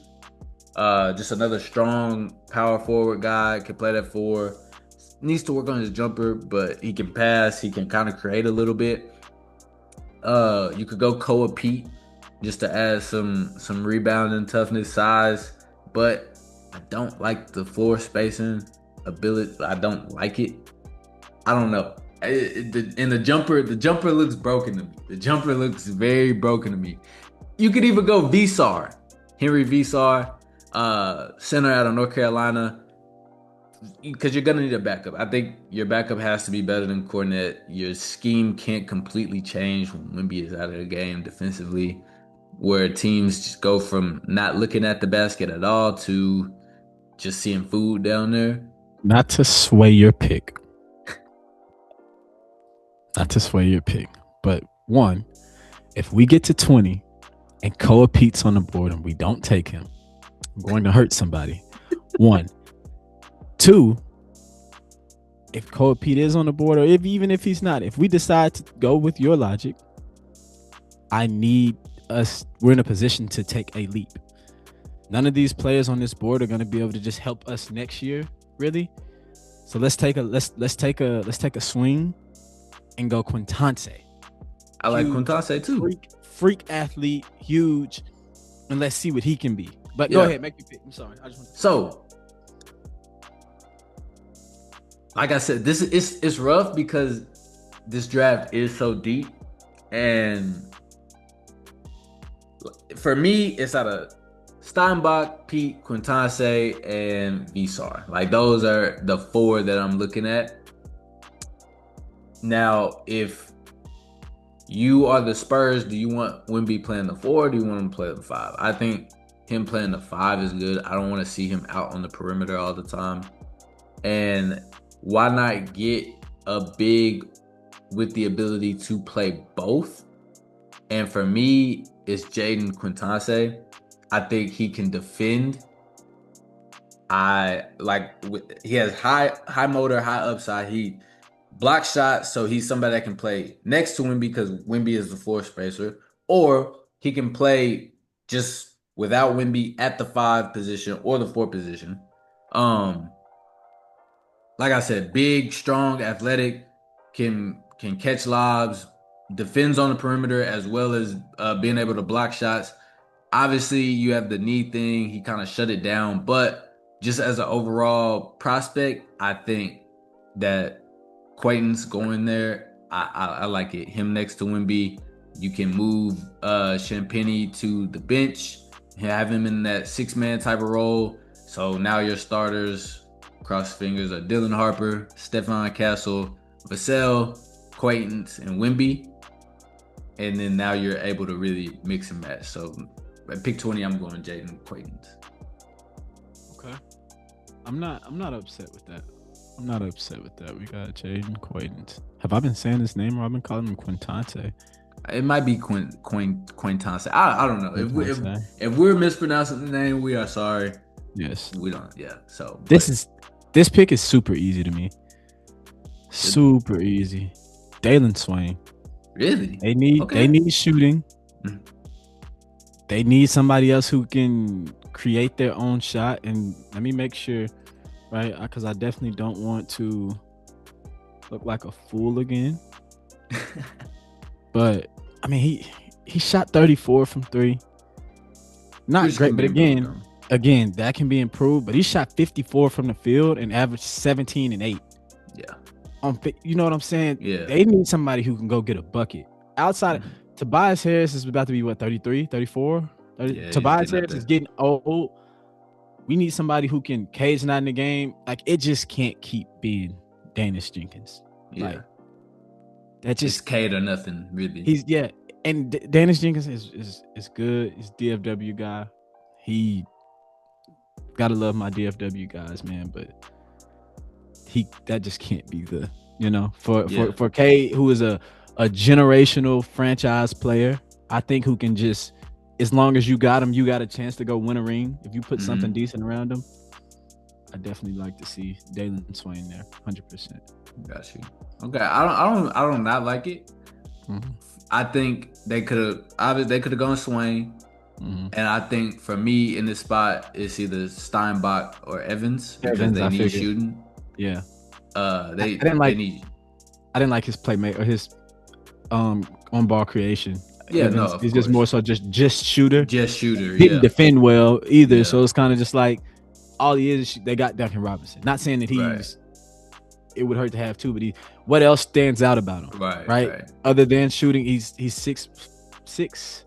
Just another strong power forward guy, can play that 4. Needs to work on his jumper, but he can pass. He can kind of create a little bit. You could go Koa Pete just to add some rebounding toughness, size, but I don't like the floor spacing ability. I don't like it. I don't know. The jumper looks broken to me. The jumper looks very broken to me. You could even go Vesar, Henry Vesar, center out of North Carolina, because you're gonna need a backup. I think your backup has to be better than Kornet. Your scheme can't completely change when Wemby is out of the game defensively, where teams just go from not looking at the basket at all to just seeing food down there. Not to sway your pick. But one, if we get to 20 and Koa Pete's on the board and we don't take him, I'm going to hurt somebody. 1. 2, if Koa Pete is on the board, or even if he's not, if we decide to go with your logic, we're in a position to take a leap. None of these players on this board are going to be able to just help us next year, really. So let's take a swing and go Quintance. I like Quintance too. Freak athlete, huge, and let's see what he can be. But go ahead, make your pick. I'm sorry. So, like I said, it's rough because this draft is so deep, and for me, it's out of Steinbach, Pete, Quintance, and Vesar. Like, those are the 4 that I'm looking at. Now, if you are the Spurs. Do you want Wemby playing the 4? Or do you want him to play the 5? I think him playing the 5 is good. I don't want to see him out on the perimeter all the time. And why not get a big with the ability to play both? And for me, it's Jaden Quintance. I think he can defend. He has high motor, high upside. He blocks shots, so he's somebody that can play next to Wemby because Wemby is the floor spacer, or he can play just without Wemby at the 5 position or the 4 position. Like I said, big, strong, athletic, can catch lobs, defends on the perimeter as well as being able to block shots. Obviously, you have the knee thing. He kind of shut it down, but just as an overall prospect, I think that Quaintance going there, I like it. Him next to Wemby, you can move Champagnie to the bench, have him in that 6-man type of role. So now your starters, cross fingers, are Dylan Harper, Stephon Castle, Vassell, Quaintance, and Wemby. And then now you're able to really mix and match. So at pick 20, I'm going Jaden Quaintance. Okay. I'm not upset with that. I'm not upset with that. We got Jaden Quaintance. Have I been saying his name or I've been calling him Quintante? It might be Quintance. I don't know. If we're mispronouncing the name, we are sorry. Yes. We don't. Yeah. So this pick is super easy to me. Super easy. Dalen Swain. Really? They need shooting. Mm-hmm. They need somebody else who can create their own shot. And let me make sure, right? Because I definitely don't want to look like a fool again. But I mean, he shot 34 from 3. Not great, but again, that can be improved. But he shot 54 from the field and averaged 17 and 8. Yeah. You know what I'm saying? Yeah. They need somebody who can go get a bucket. Outside, Tobias Harris is about to be, 33, 34? Yeah, Tobias Harris is getting old. We need somebody who can cage night in the game. Like, it just can't keep being Danius Jenkins. Yeah. Like, that just Cade or nothing, really. And Danius Jenkins is good. He's DFW guy. He gotta love my DFW guys, man. But that just can't be the, for Cade, who is a generational franchise player. I think who can just, as long as you got him, you got a chance to go win a ring. If you put something decent around him, I definitely like to see Dalen Swain there, 100%. Got you. Okay, I don't not like it. Mm-hmm. I think they could have gone Swain, and I think for me in this spot it's either Steinbach or Evans because they need shooting. Yeah, I didn't like his playmate or his on ball creation. Yeah, Evans, he's just more so just shooter. Just shooter. Didn't defend well either, yeah. So it's kind of just like all he is. They got Duncan Robinson. Not saying that he's. It would hurt to have 2, but what else stands out about him? Right. Other than shooting, he's 6'6".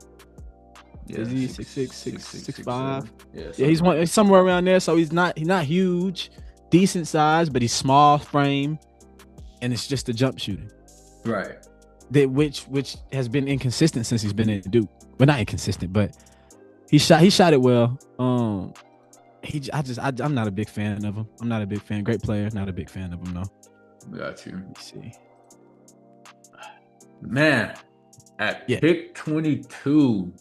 Yeah, is he 6'5"? Yeah, he's somewhere around there. So he's not huge, decent size, but he's small frame, and it's just the jump shooting. Right. Which has been inconsistent since he's been in Duke. Well, not inconsistent, but he shot it well. I'm not a big fan of him. I'm not a big fan. Great player, not a big fan of him though. Got you. Let's see. Man, at pick 22,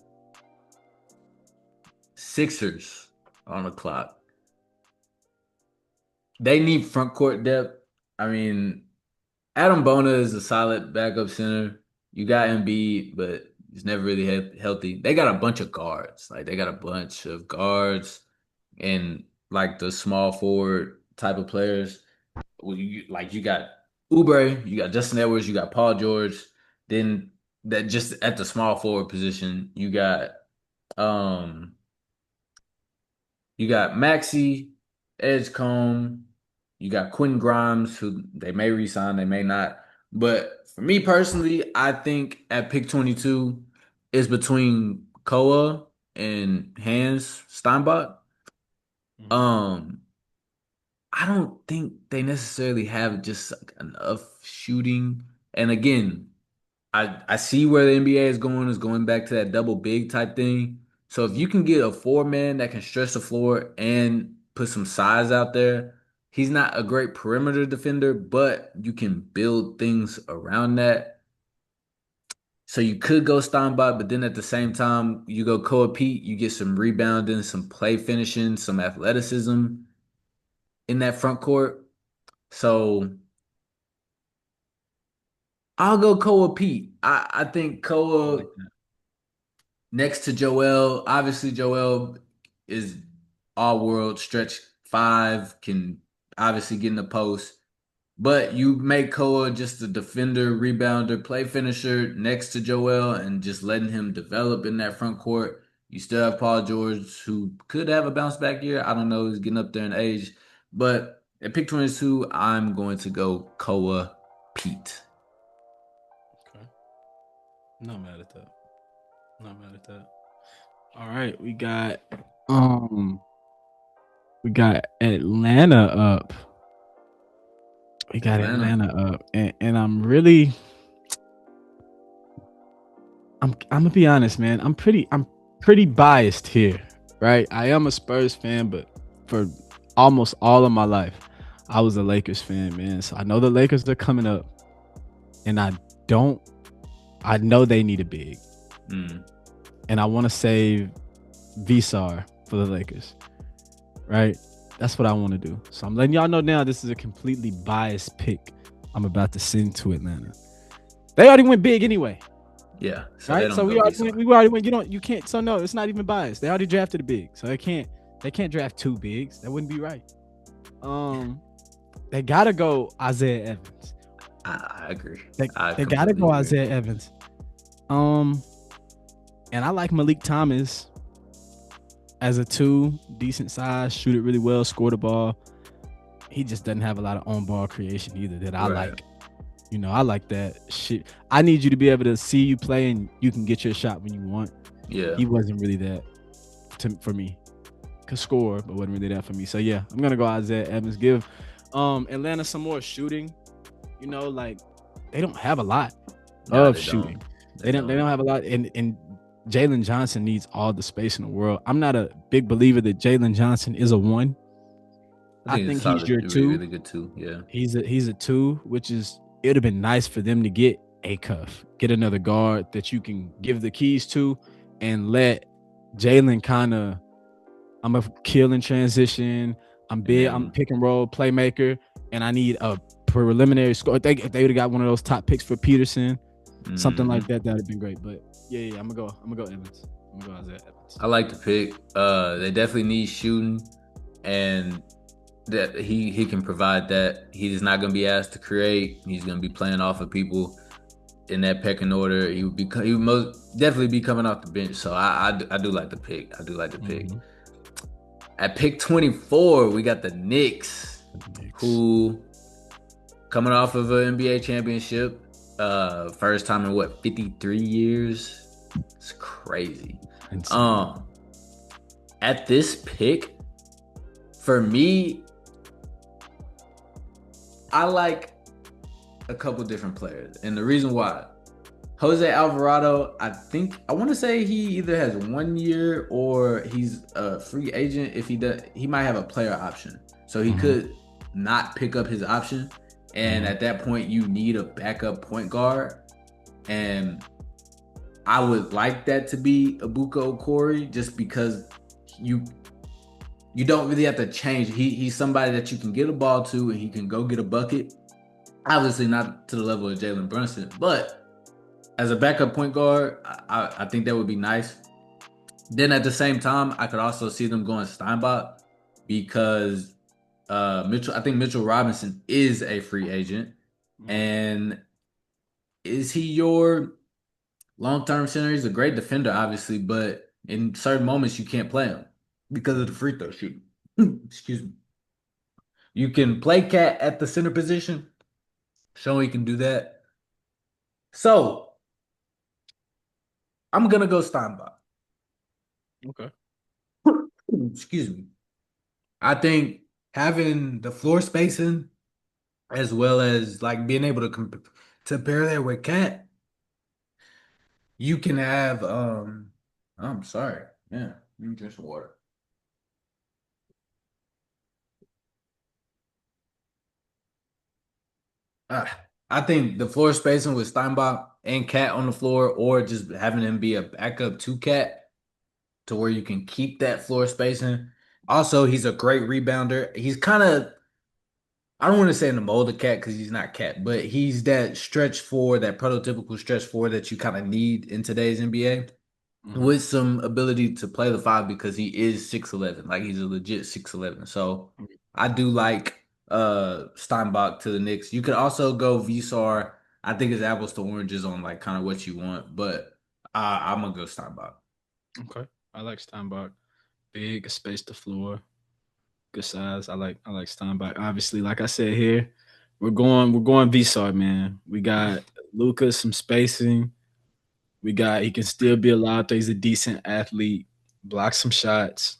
Sixers on the clock. They need front court depth. I mean, Adam Bona is a solid backup center. You got Embiid, but he's never really healthy. They got a bunch of guards. Like, they got a bunch of guards and like the small forward type of players. You got Oubre, you got Justin Edwards, you got Paul George. Then that just at the small forward position, you got Maxey, Edgecombe, you got Quentin Grimes, who they may re-sign, they may not. But for me personally, I think at pick 22 is between Koa and Hans Steinbach. I don't think they necessarily have just enough shooting. And again, I see where the NBA is going back to that double big type thing. So if you can get a 4-man that can stretch the floor and put some size out there, he's not a great perimeter defender, but you can build things around that. So you could go Steinbach, but then at the same time, you go Koa Pete, you get some rebounding, some play finishing, some athleticism in that front court. So I'll go Koa Pete. I think Koa next to Joel. Obviously, Joel is all world stretch five, can obviously get in the post. But you make Koa just a defender, rebounder, play finisher next to Joel and just letting him develop in that front court. You still have Paul George, who could have a bounce back year. I don't know. He's getting up there in age. But at pick 22, I'm going to go Koa Pete. Okay. Not mad at that. All right. We got Atlanta up. And I'm really I'm gonna be honest, man. I'm pretty biased here, right? I am a Spurs fan, but for almost all of my life, I was a Lakers fan, man. So I know the Lakers are coming up, and I know they need a big, and I want to save Visar for the Lakers, right? That's what I want to do. So I'm letting y'all know now this is a completely biased pick I'm about to send to Atlanta. They already went big anyway. Yeah. So right. So we already went. You can't. So no, it's not even biased. They already drafted a big. So they can't draft two bigs. That wouldn't be right. They gotta go Isaiah Evans. I agree. They gotta go Isaiah Evans. And I like Malik Thomas as a 2, decent size, shoot it really well, score the ball. He just doesn't have a lot of on-ball creation either that I like. You know, I like that shit. I need you to be able to see you play and you can get your shot when you want. Yeah. He wasn't really that for me. Could score, but wasn't really that for me. So yeah, I'm gonna go Isaiah Evans. Give Atlanta some more shooting. You know, like they don't have a lot of shooting. They don't have a lot, and Jalen Johnson needs all the space in the world. I'm not a big believer that Jalen Johnson is a 1. I think he's your 2. Really good 2. Yeah. He's a 2, which is it would have been nice for them to get a cuff, get another guard that you can give the keys to, and let Jalen kind of. I'm a kill in transition. I'm big. I'm pick and roll playmaker, and I need a preliminary score. If they would have got one of those top picks for Peterson, something like that, that'd have been great. But yeah, I'm gonna go Evans. I'm gonna go Isaiah Evans. I like the pick. They definitely need shooting, and that he can provide that. He's not gonna be asked to create. He's gonna be playing off of people in that pecking order. He would most definitely be coming off the bench. So I do like the pick. I do like the pick. At pick 24, we got the Knicks, who coming off of an NBA championship, first time in 53 years. It's crazy. At this pick, for me, I like a couple different players, and the reason why. Jose Alvarado, I want to say he either has 1 year or he's a free agent. If he does, he might have a player option. So he could not pick up his option. And at that point, you need a backup point guard. And I would like that to be Ibuka Okori, just because you don't really have to change. He's somebody that you can get a ball to and he can go get a bucket. Obviously not to the level of Jalen Brunson, but as a backup point guard, I think that would be nice. Then at the same time, I could also see them going Steinbach, because I think Mitchell Robinson is a free agent. And is he your long-term center? He's a great defender, obviously, but in certain moments you can't play him because of the free throw shooting. Excuse me. You can play Cat at the center position. Show he can do that. So I'm gonna go Steinbach. Okay. Excuse me. I think having the floor spacing, as well as like being able to pair that with Cat, you can have I'm sorry. Yeah, let me drink some water. I think the floor spacing with Steinbach and Cat on the floor, or just having him be a backup to Cat to where you can keep that floor spacing. Also, he's a great rebounder. He's kind of, I don't want to say in the mold of Cat because he's not Cat, but he's that stretch four, that prototypical stretch four that you kind of need in today's NBA. With some ability to play the five because he is 6'11". Like he's a legit 6'11". So I do like Steinbach to the Knicks. You could also go Vsar. I think it's apples to oranges on like kind of what you want, but I'm gonna go Steinbach. Okay. I like Steinbach. Big, space the floor, good size. I like Steinbach. Obviously, like I said here, we're going Vsar, man. We got Luka, some spacing. We got he can still be allowed to. He's a decent athlete, block some shots.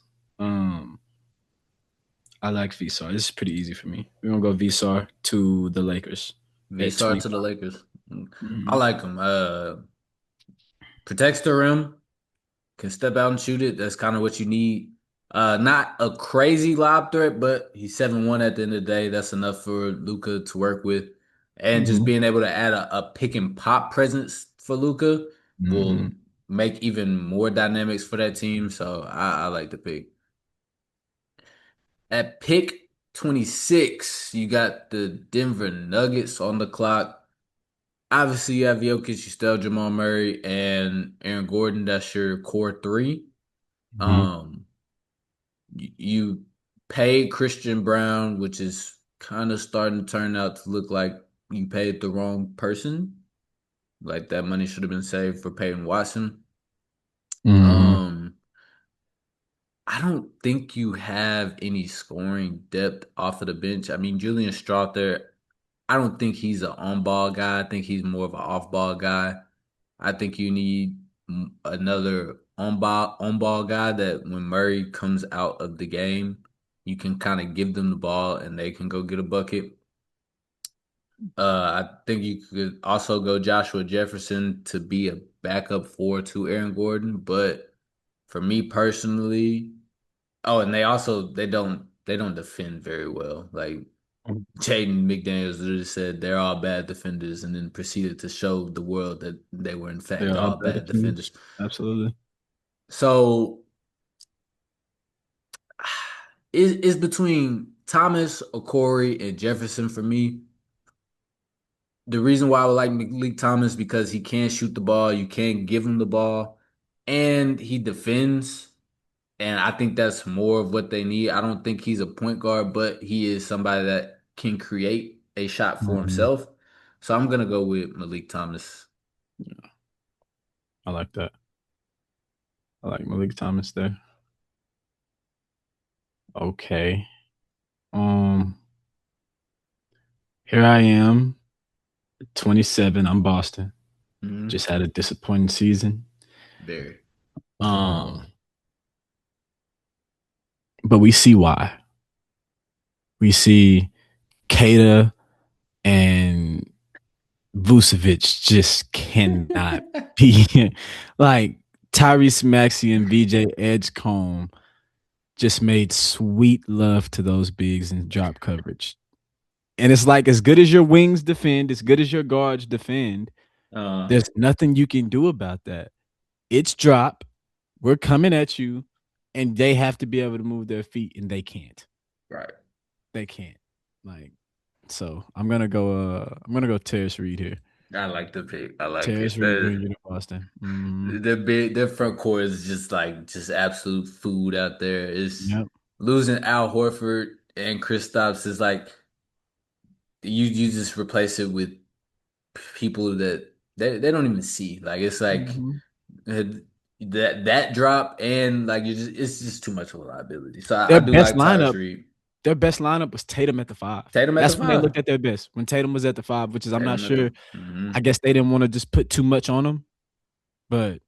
I like Vsar. This is pretty easy for me. We're gonna go Vsar to the Lakers. Vsar to the Lakers. I like him. Protects the rim, can step out and shoot it. That's kind of what you need. Not a crazy lob threat, but he's 7'1" at the end of the day. That's enough for Luka to work with. And just being able to add a pick and pop presence for Luka will make even more dynamics for that team. So I like the pick. At pick 26, you got the Denver Nuggets on the clock. Obviously, you have Jokic, you still have Jamal Murray, and Aaron Gordon. That's your core three. You paid Christian Brown, which is kind of starting to turn out to look like you paid the wrong person. Like that money should have been saved for Peyton Watson. I don't think you have any scoring depth off of the bench. I mean, Julian Strawther, I don't think he's an on-ball guy. I think he's more of an off-ball guy. I think you need another on-ball guy that when Murray comes out of the game, you can kind of give them the ball and they can go get a bucket. I think you could also go Joshua Jefferson to be a backup four to Aaron Gordon, but for me personally, and they don't defend very well. Like Jaden McDaniels literally said they're all bad defenders and then proceeded to show the world that they were in fact all bad defenders. Absolutely. So it's between Thomas, Okori, and Jefferson for me. The reason why I would like Malik Thomas because he can shoot the ball, you can give him the ball, and he defends. And I think that's more of what they need. I don't think he's a point guard, but he is somebody that can create a shot for himself. So I'm gonna go with Malik Thomas. Yeah. I like that. I like Malik Thomas there. Okay. Here I am, 27. I'm Boston. Just had a disappointing season. Very. But we see why. We see Kata and Vucevic just cannot be like Tyrese Maxey and VJ Edgecombe just made sweet love to those bigs in drop coverage. And it's like as good as your wings defend, as good as your guards defend, there's nothing you can do about that. It's drop. We're coming at you. And they have to be able to move their feet, and they can't. Right. They can't. Like, so I'm gonna go Terrence Reed here. I like the pick. I like Terrence Reed in Boston. Their front court is just absolute food out there. It's losing Al Horford and Kristaps is like you just replace it with people that they don't even see. Like it's like that drop and like it's just too much of a liability. So I do like Tyrese Reed. Their best lineup was Tatum at the 5. That's when they looked at their best. When Tatum was at the 5, which is I'm not sure. I guess they didn't want to just put too much on him. But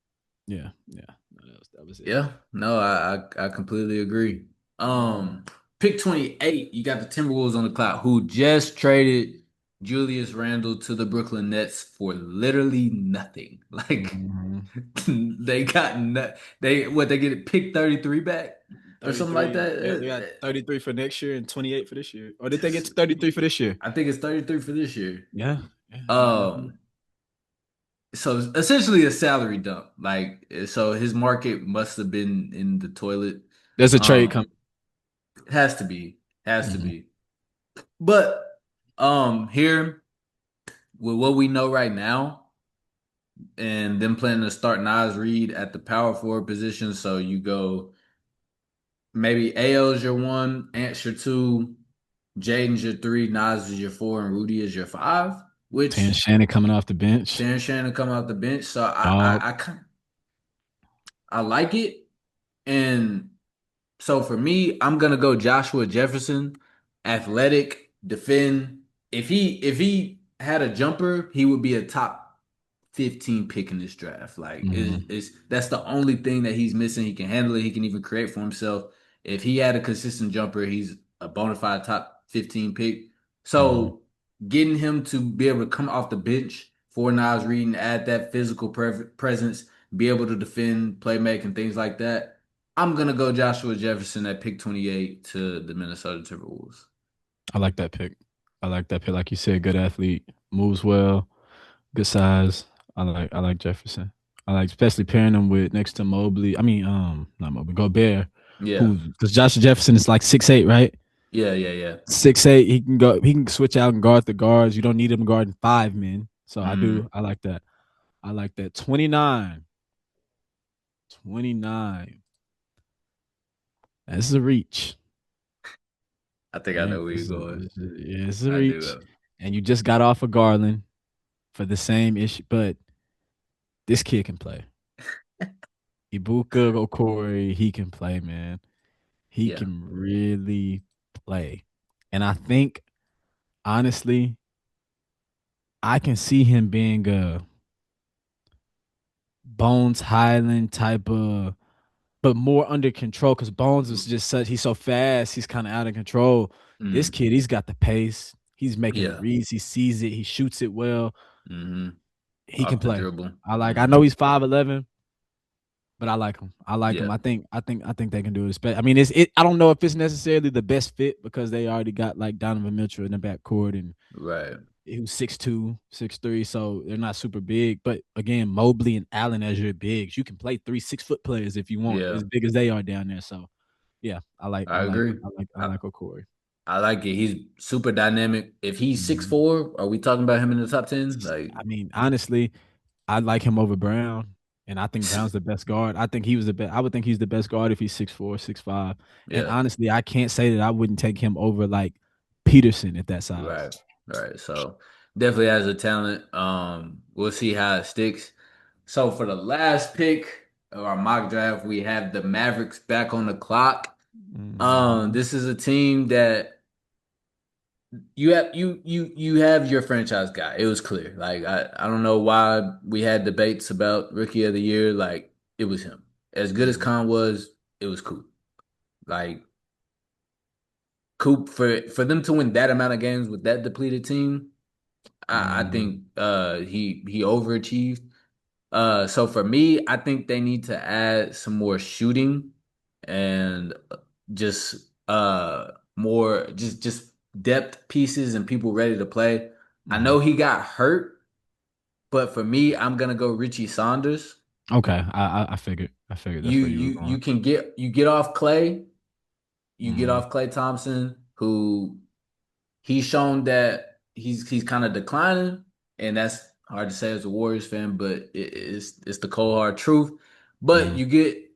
yeah, that was it. Yeah, no, I completely agree. Pick 28, you got the Timberwolves on the clock, who just traded Julius Randle to the Brooklyn Nets for literally nothing. Like They get it picked 33 back or something like that. Yeah, they got 33 for next year and 28 for this year. Or did they get 33 for this year? I think it's 33 for this year. Yeah. So essentially a salary dump. Like, so his market must have been in the toilet. There's a trade coming. Has to be. But here with what we know right now, and them planning to start Naz Reid at the power forward position, so you go maybe Ayo is your 1, Ant's your 2, Jaden's your 3, Naz is your 4, and Rudy is your 5. Which Terrence Shannon coming off the bench. So I like it. And so for me, I'm gonna go Joshua Jefferson, athletic, defend. If he had a jumper, he would be a top 15 pick in this draft. Like that's the only thing that he's missing. He can handle it. He can even create for himself. If he had a consistent jumper, he's a bona fide top 15 pick. So getting him to be able to come off the bench for Naz Reid and add that physical presence, be able to defend, play make, and things like that, I'm going to go Joshua Jefferson at pick 28 to the Minnesota Timberwolves. I like that pick. Like you said, good athlete, moves well, good size. I like Jefferson. I like especially pairing him with next to Mobley. I mean, not Mobley, Gobert. Yeah. Because Joshua Jefferson is like 6'8", right? Yeah. 6'8", he can switch out and guard the guards. You don't need him guarding 5 men. So I like that. 29. That's a reach. I think I know where you're going. Yeah, it's a reach. And you just got off of Garland for the same issue, but this kid can play. Ibuka Okori, he can play, man. He can really play. And I think, honestly, I can see him being a Bones Highland type of, but more under control, because Bones is just he's so fast, he's kind of out of control. This kid, he's got the pace. He's making reads. He sees it. He shoots it well. He can play. I know he's 5'11", but I like him. Him. I think they can do it. I mean, I don't know if it's necessarily the best fit because they already got like Donovan Mitchell in the backcourt and who's 6'2", 6'3", so they're not super big. But again, Mobley and Allen as your bigs, you can play 3 6-foot players if you want, as big as they are down there. So yeah, I agree. I like Okori. I like it. He's super dynamic. If he's 6'4", are we talking about him in the top 10? Like, I mean, honestly, I like him over Brown, and I think Brown's the best guard. I think he was the best. I would think he's the best guard if he's 6'4", 6'5". And honestly, I can't say that I wouldn't take him over like Peterson at that size. Right. So definitely has a talent. We'll see how it sticks. So for the last pick of our mock draft, we have the Mavericks back on the clock. This is a team that you have your franchise guy. It was clear. Like I don't know why we had debates about Rookie of the Year. Like, it was him. As good as Khan was, it was Coop. Like, Coop, for them to win that amount of games with that depleted team, I think he overachieved. So for me, I think they need to add some more shooting and just more just depth pieces and people ready to play. I know he got hurt, but for me, I'm gonna go Richie Saunders. Okay, I figured. That's you can get off Clay. You get off Klay Thompson, who he's shown that he's kind of declining, and that's hard to say as a Warriors fan, but it's the cold hard truth. But you get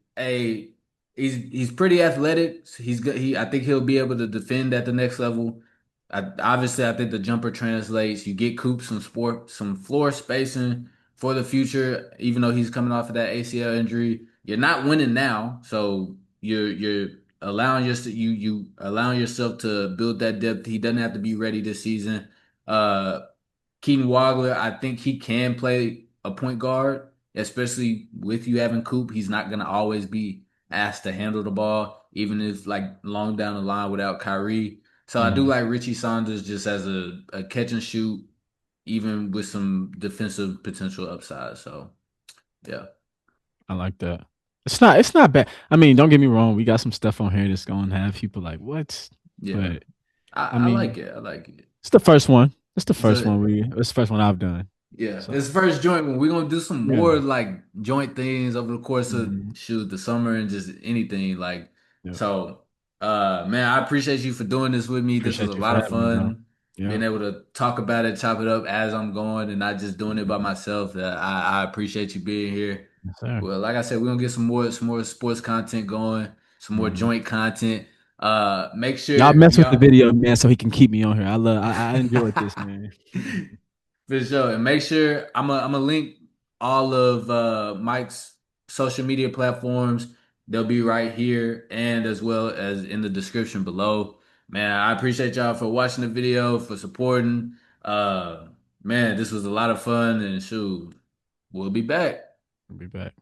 he's pretty athletic. I think he'll be able to defend at the next level. Obviously, I think the jumper translates. You get Coop some floor spacing for the future, even though he's coming off of that ACL injury. You're not winning now, so you're allowing yourself to build that depth. He doesn't have to be ready this season. Keaton Wagler, I think he can play a point guard, especially with you having Coop. He's not going to always be asked to handle the ball, even if like long down the line without Kyrie. So I do like Richie Saunders just as a catch and shoot, even with some defensive potential upside. So yeah, I like that. It's not bad. I mean, don't get me wrong. We got some stuff on here that's going to have people like, what? Yeah. But I mean, like it. I like it. it's the first one. It's the first one it's the first one I've done. Yeah. So. It's first joint. We're gonna do some more like joint things over the course of the summer and just anything. Like so man, I appreciate you for doing this with me. This was a lot of fun. Being able to talk about it, chop it up as I'm going and not just doing it by myself. I appreciate you being here. Yes, well, like I said, we're gonna get some more sports content going, some more joint content. Make sure y'all mess with the video, man, so he can keep me on here. I enjoyed this, man. For sure. And make sure I'm gonna link all of Mike's social media platforms. They'll be right here and as well as in the description below. Man, I appreciate y'all for watching the video, for supporting. Man, this was a lot of fun and shoot, we'll be back. We'll be back.